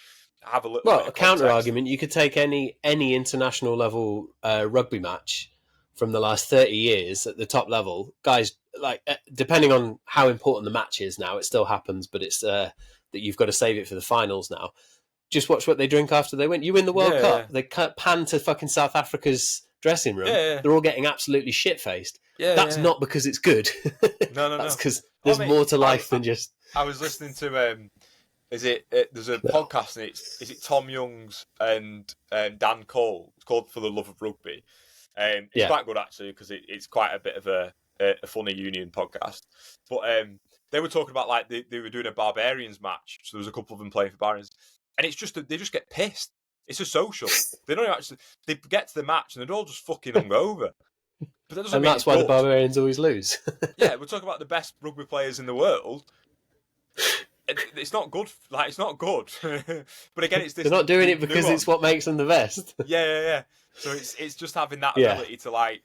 Have a look. Well, a counter argument, you could take any international level rugby match from the last 30 years at the top level. Guys, like, depending on how important the match is now, it still happens, but it's that you've got to save it for the finals now. Just watch what they drink after they win. You win the World Cup. They pan to fucking South Africa's dressing room. They're all getting absolutely shit-faced. That's not because it's good. No. That's because there's more to life than just... I was listening to... there's a podcast, and is it Tom Young's and Dan Cole? It's called For the Love of Rugby. It's quite good, actually, because it's quite a bit of a funny union podcast. But they were talking about, like, they were doing a Barbarians match, so there was a couple of them playing for Barbarians, and it's just they just get pissed. It's a social. They don't actually. They get to the match and they're all just fucking hungover. But that and that's why the Barbarians always lose. Yeah, we're talking about the best rugby players in the world. It's not good. Like, it's not good. But again, it's this. They're not doing it because it's what makes them the best. Yeah. So it's just having that ability to, like,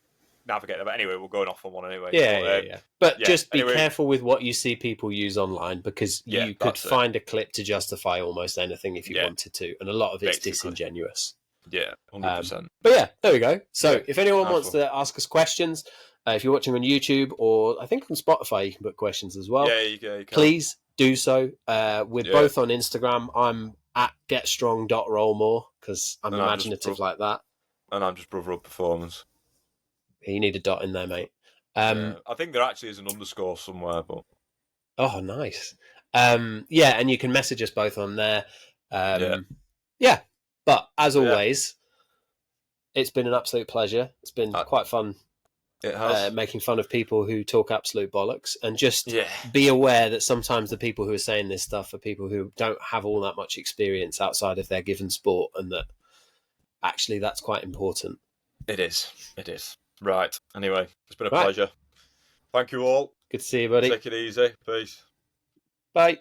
navigate that. But anyway, we're going off on one anyway. Yeah. But just be careful with what you see people use online, because you could find a clip to justify almost anything if you wanted to, and a lot of it's disingenuous. Yeah, 100%. But yeah, there we go. So if anyone wants to ask us questions, if you're watching on YouTube, or I think on Spotify, you can put questions as well. Yeah, you can. Please do so. We're both on Instagram. I'm at getstrong.rollmore because I'm imaginative like that. And I'm just Brother Up Performance. You need a dot in there, mate. I think there actually is an underscore somewhere, but... Oh, nice. And you can message us both on there. But as always, it's been an absolute pleasure. It's been quite fun. It has. Making fun of people who talk absolute bollocks, and just be aware that sometimes the people who are saying this stuff are people who don't have all that much experience outside of their given sport, and that actually that's quite important. It is. Right. Anyway, it's been a pleasure. Thank you all. Good to see you, buddy. Take it easy. Peace. Bye.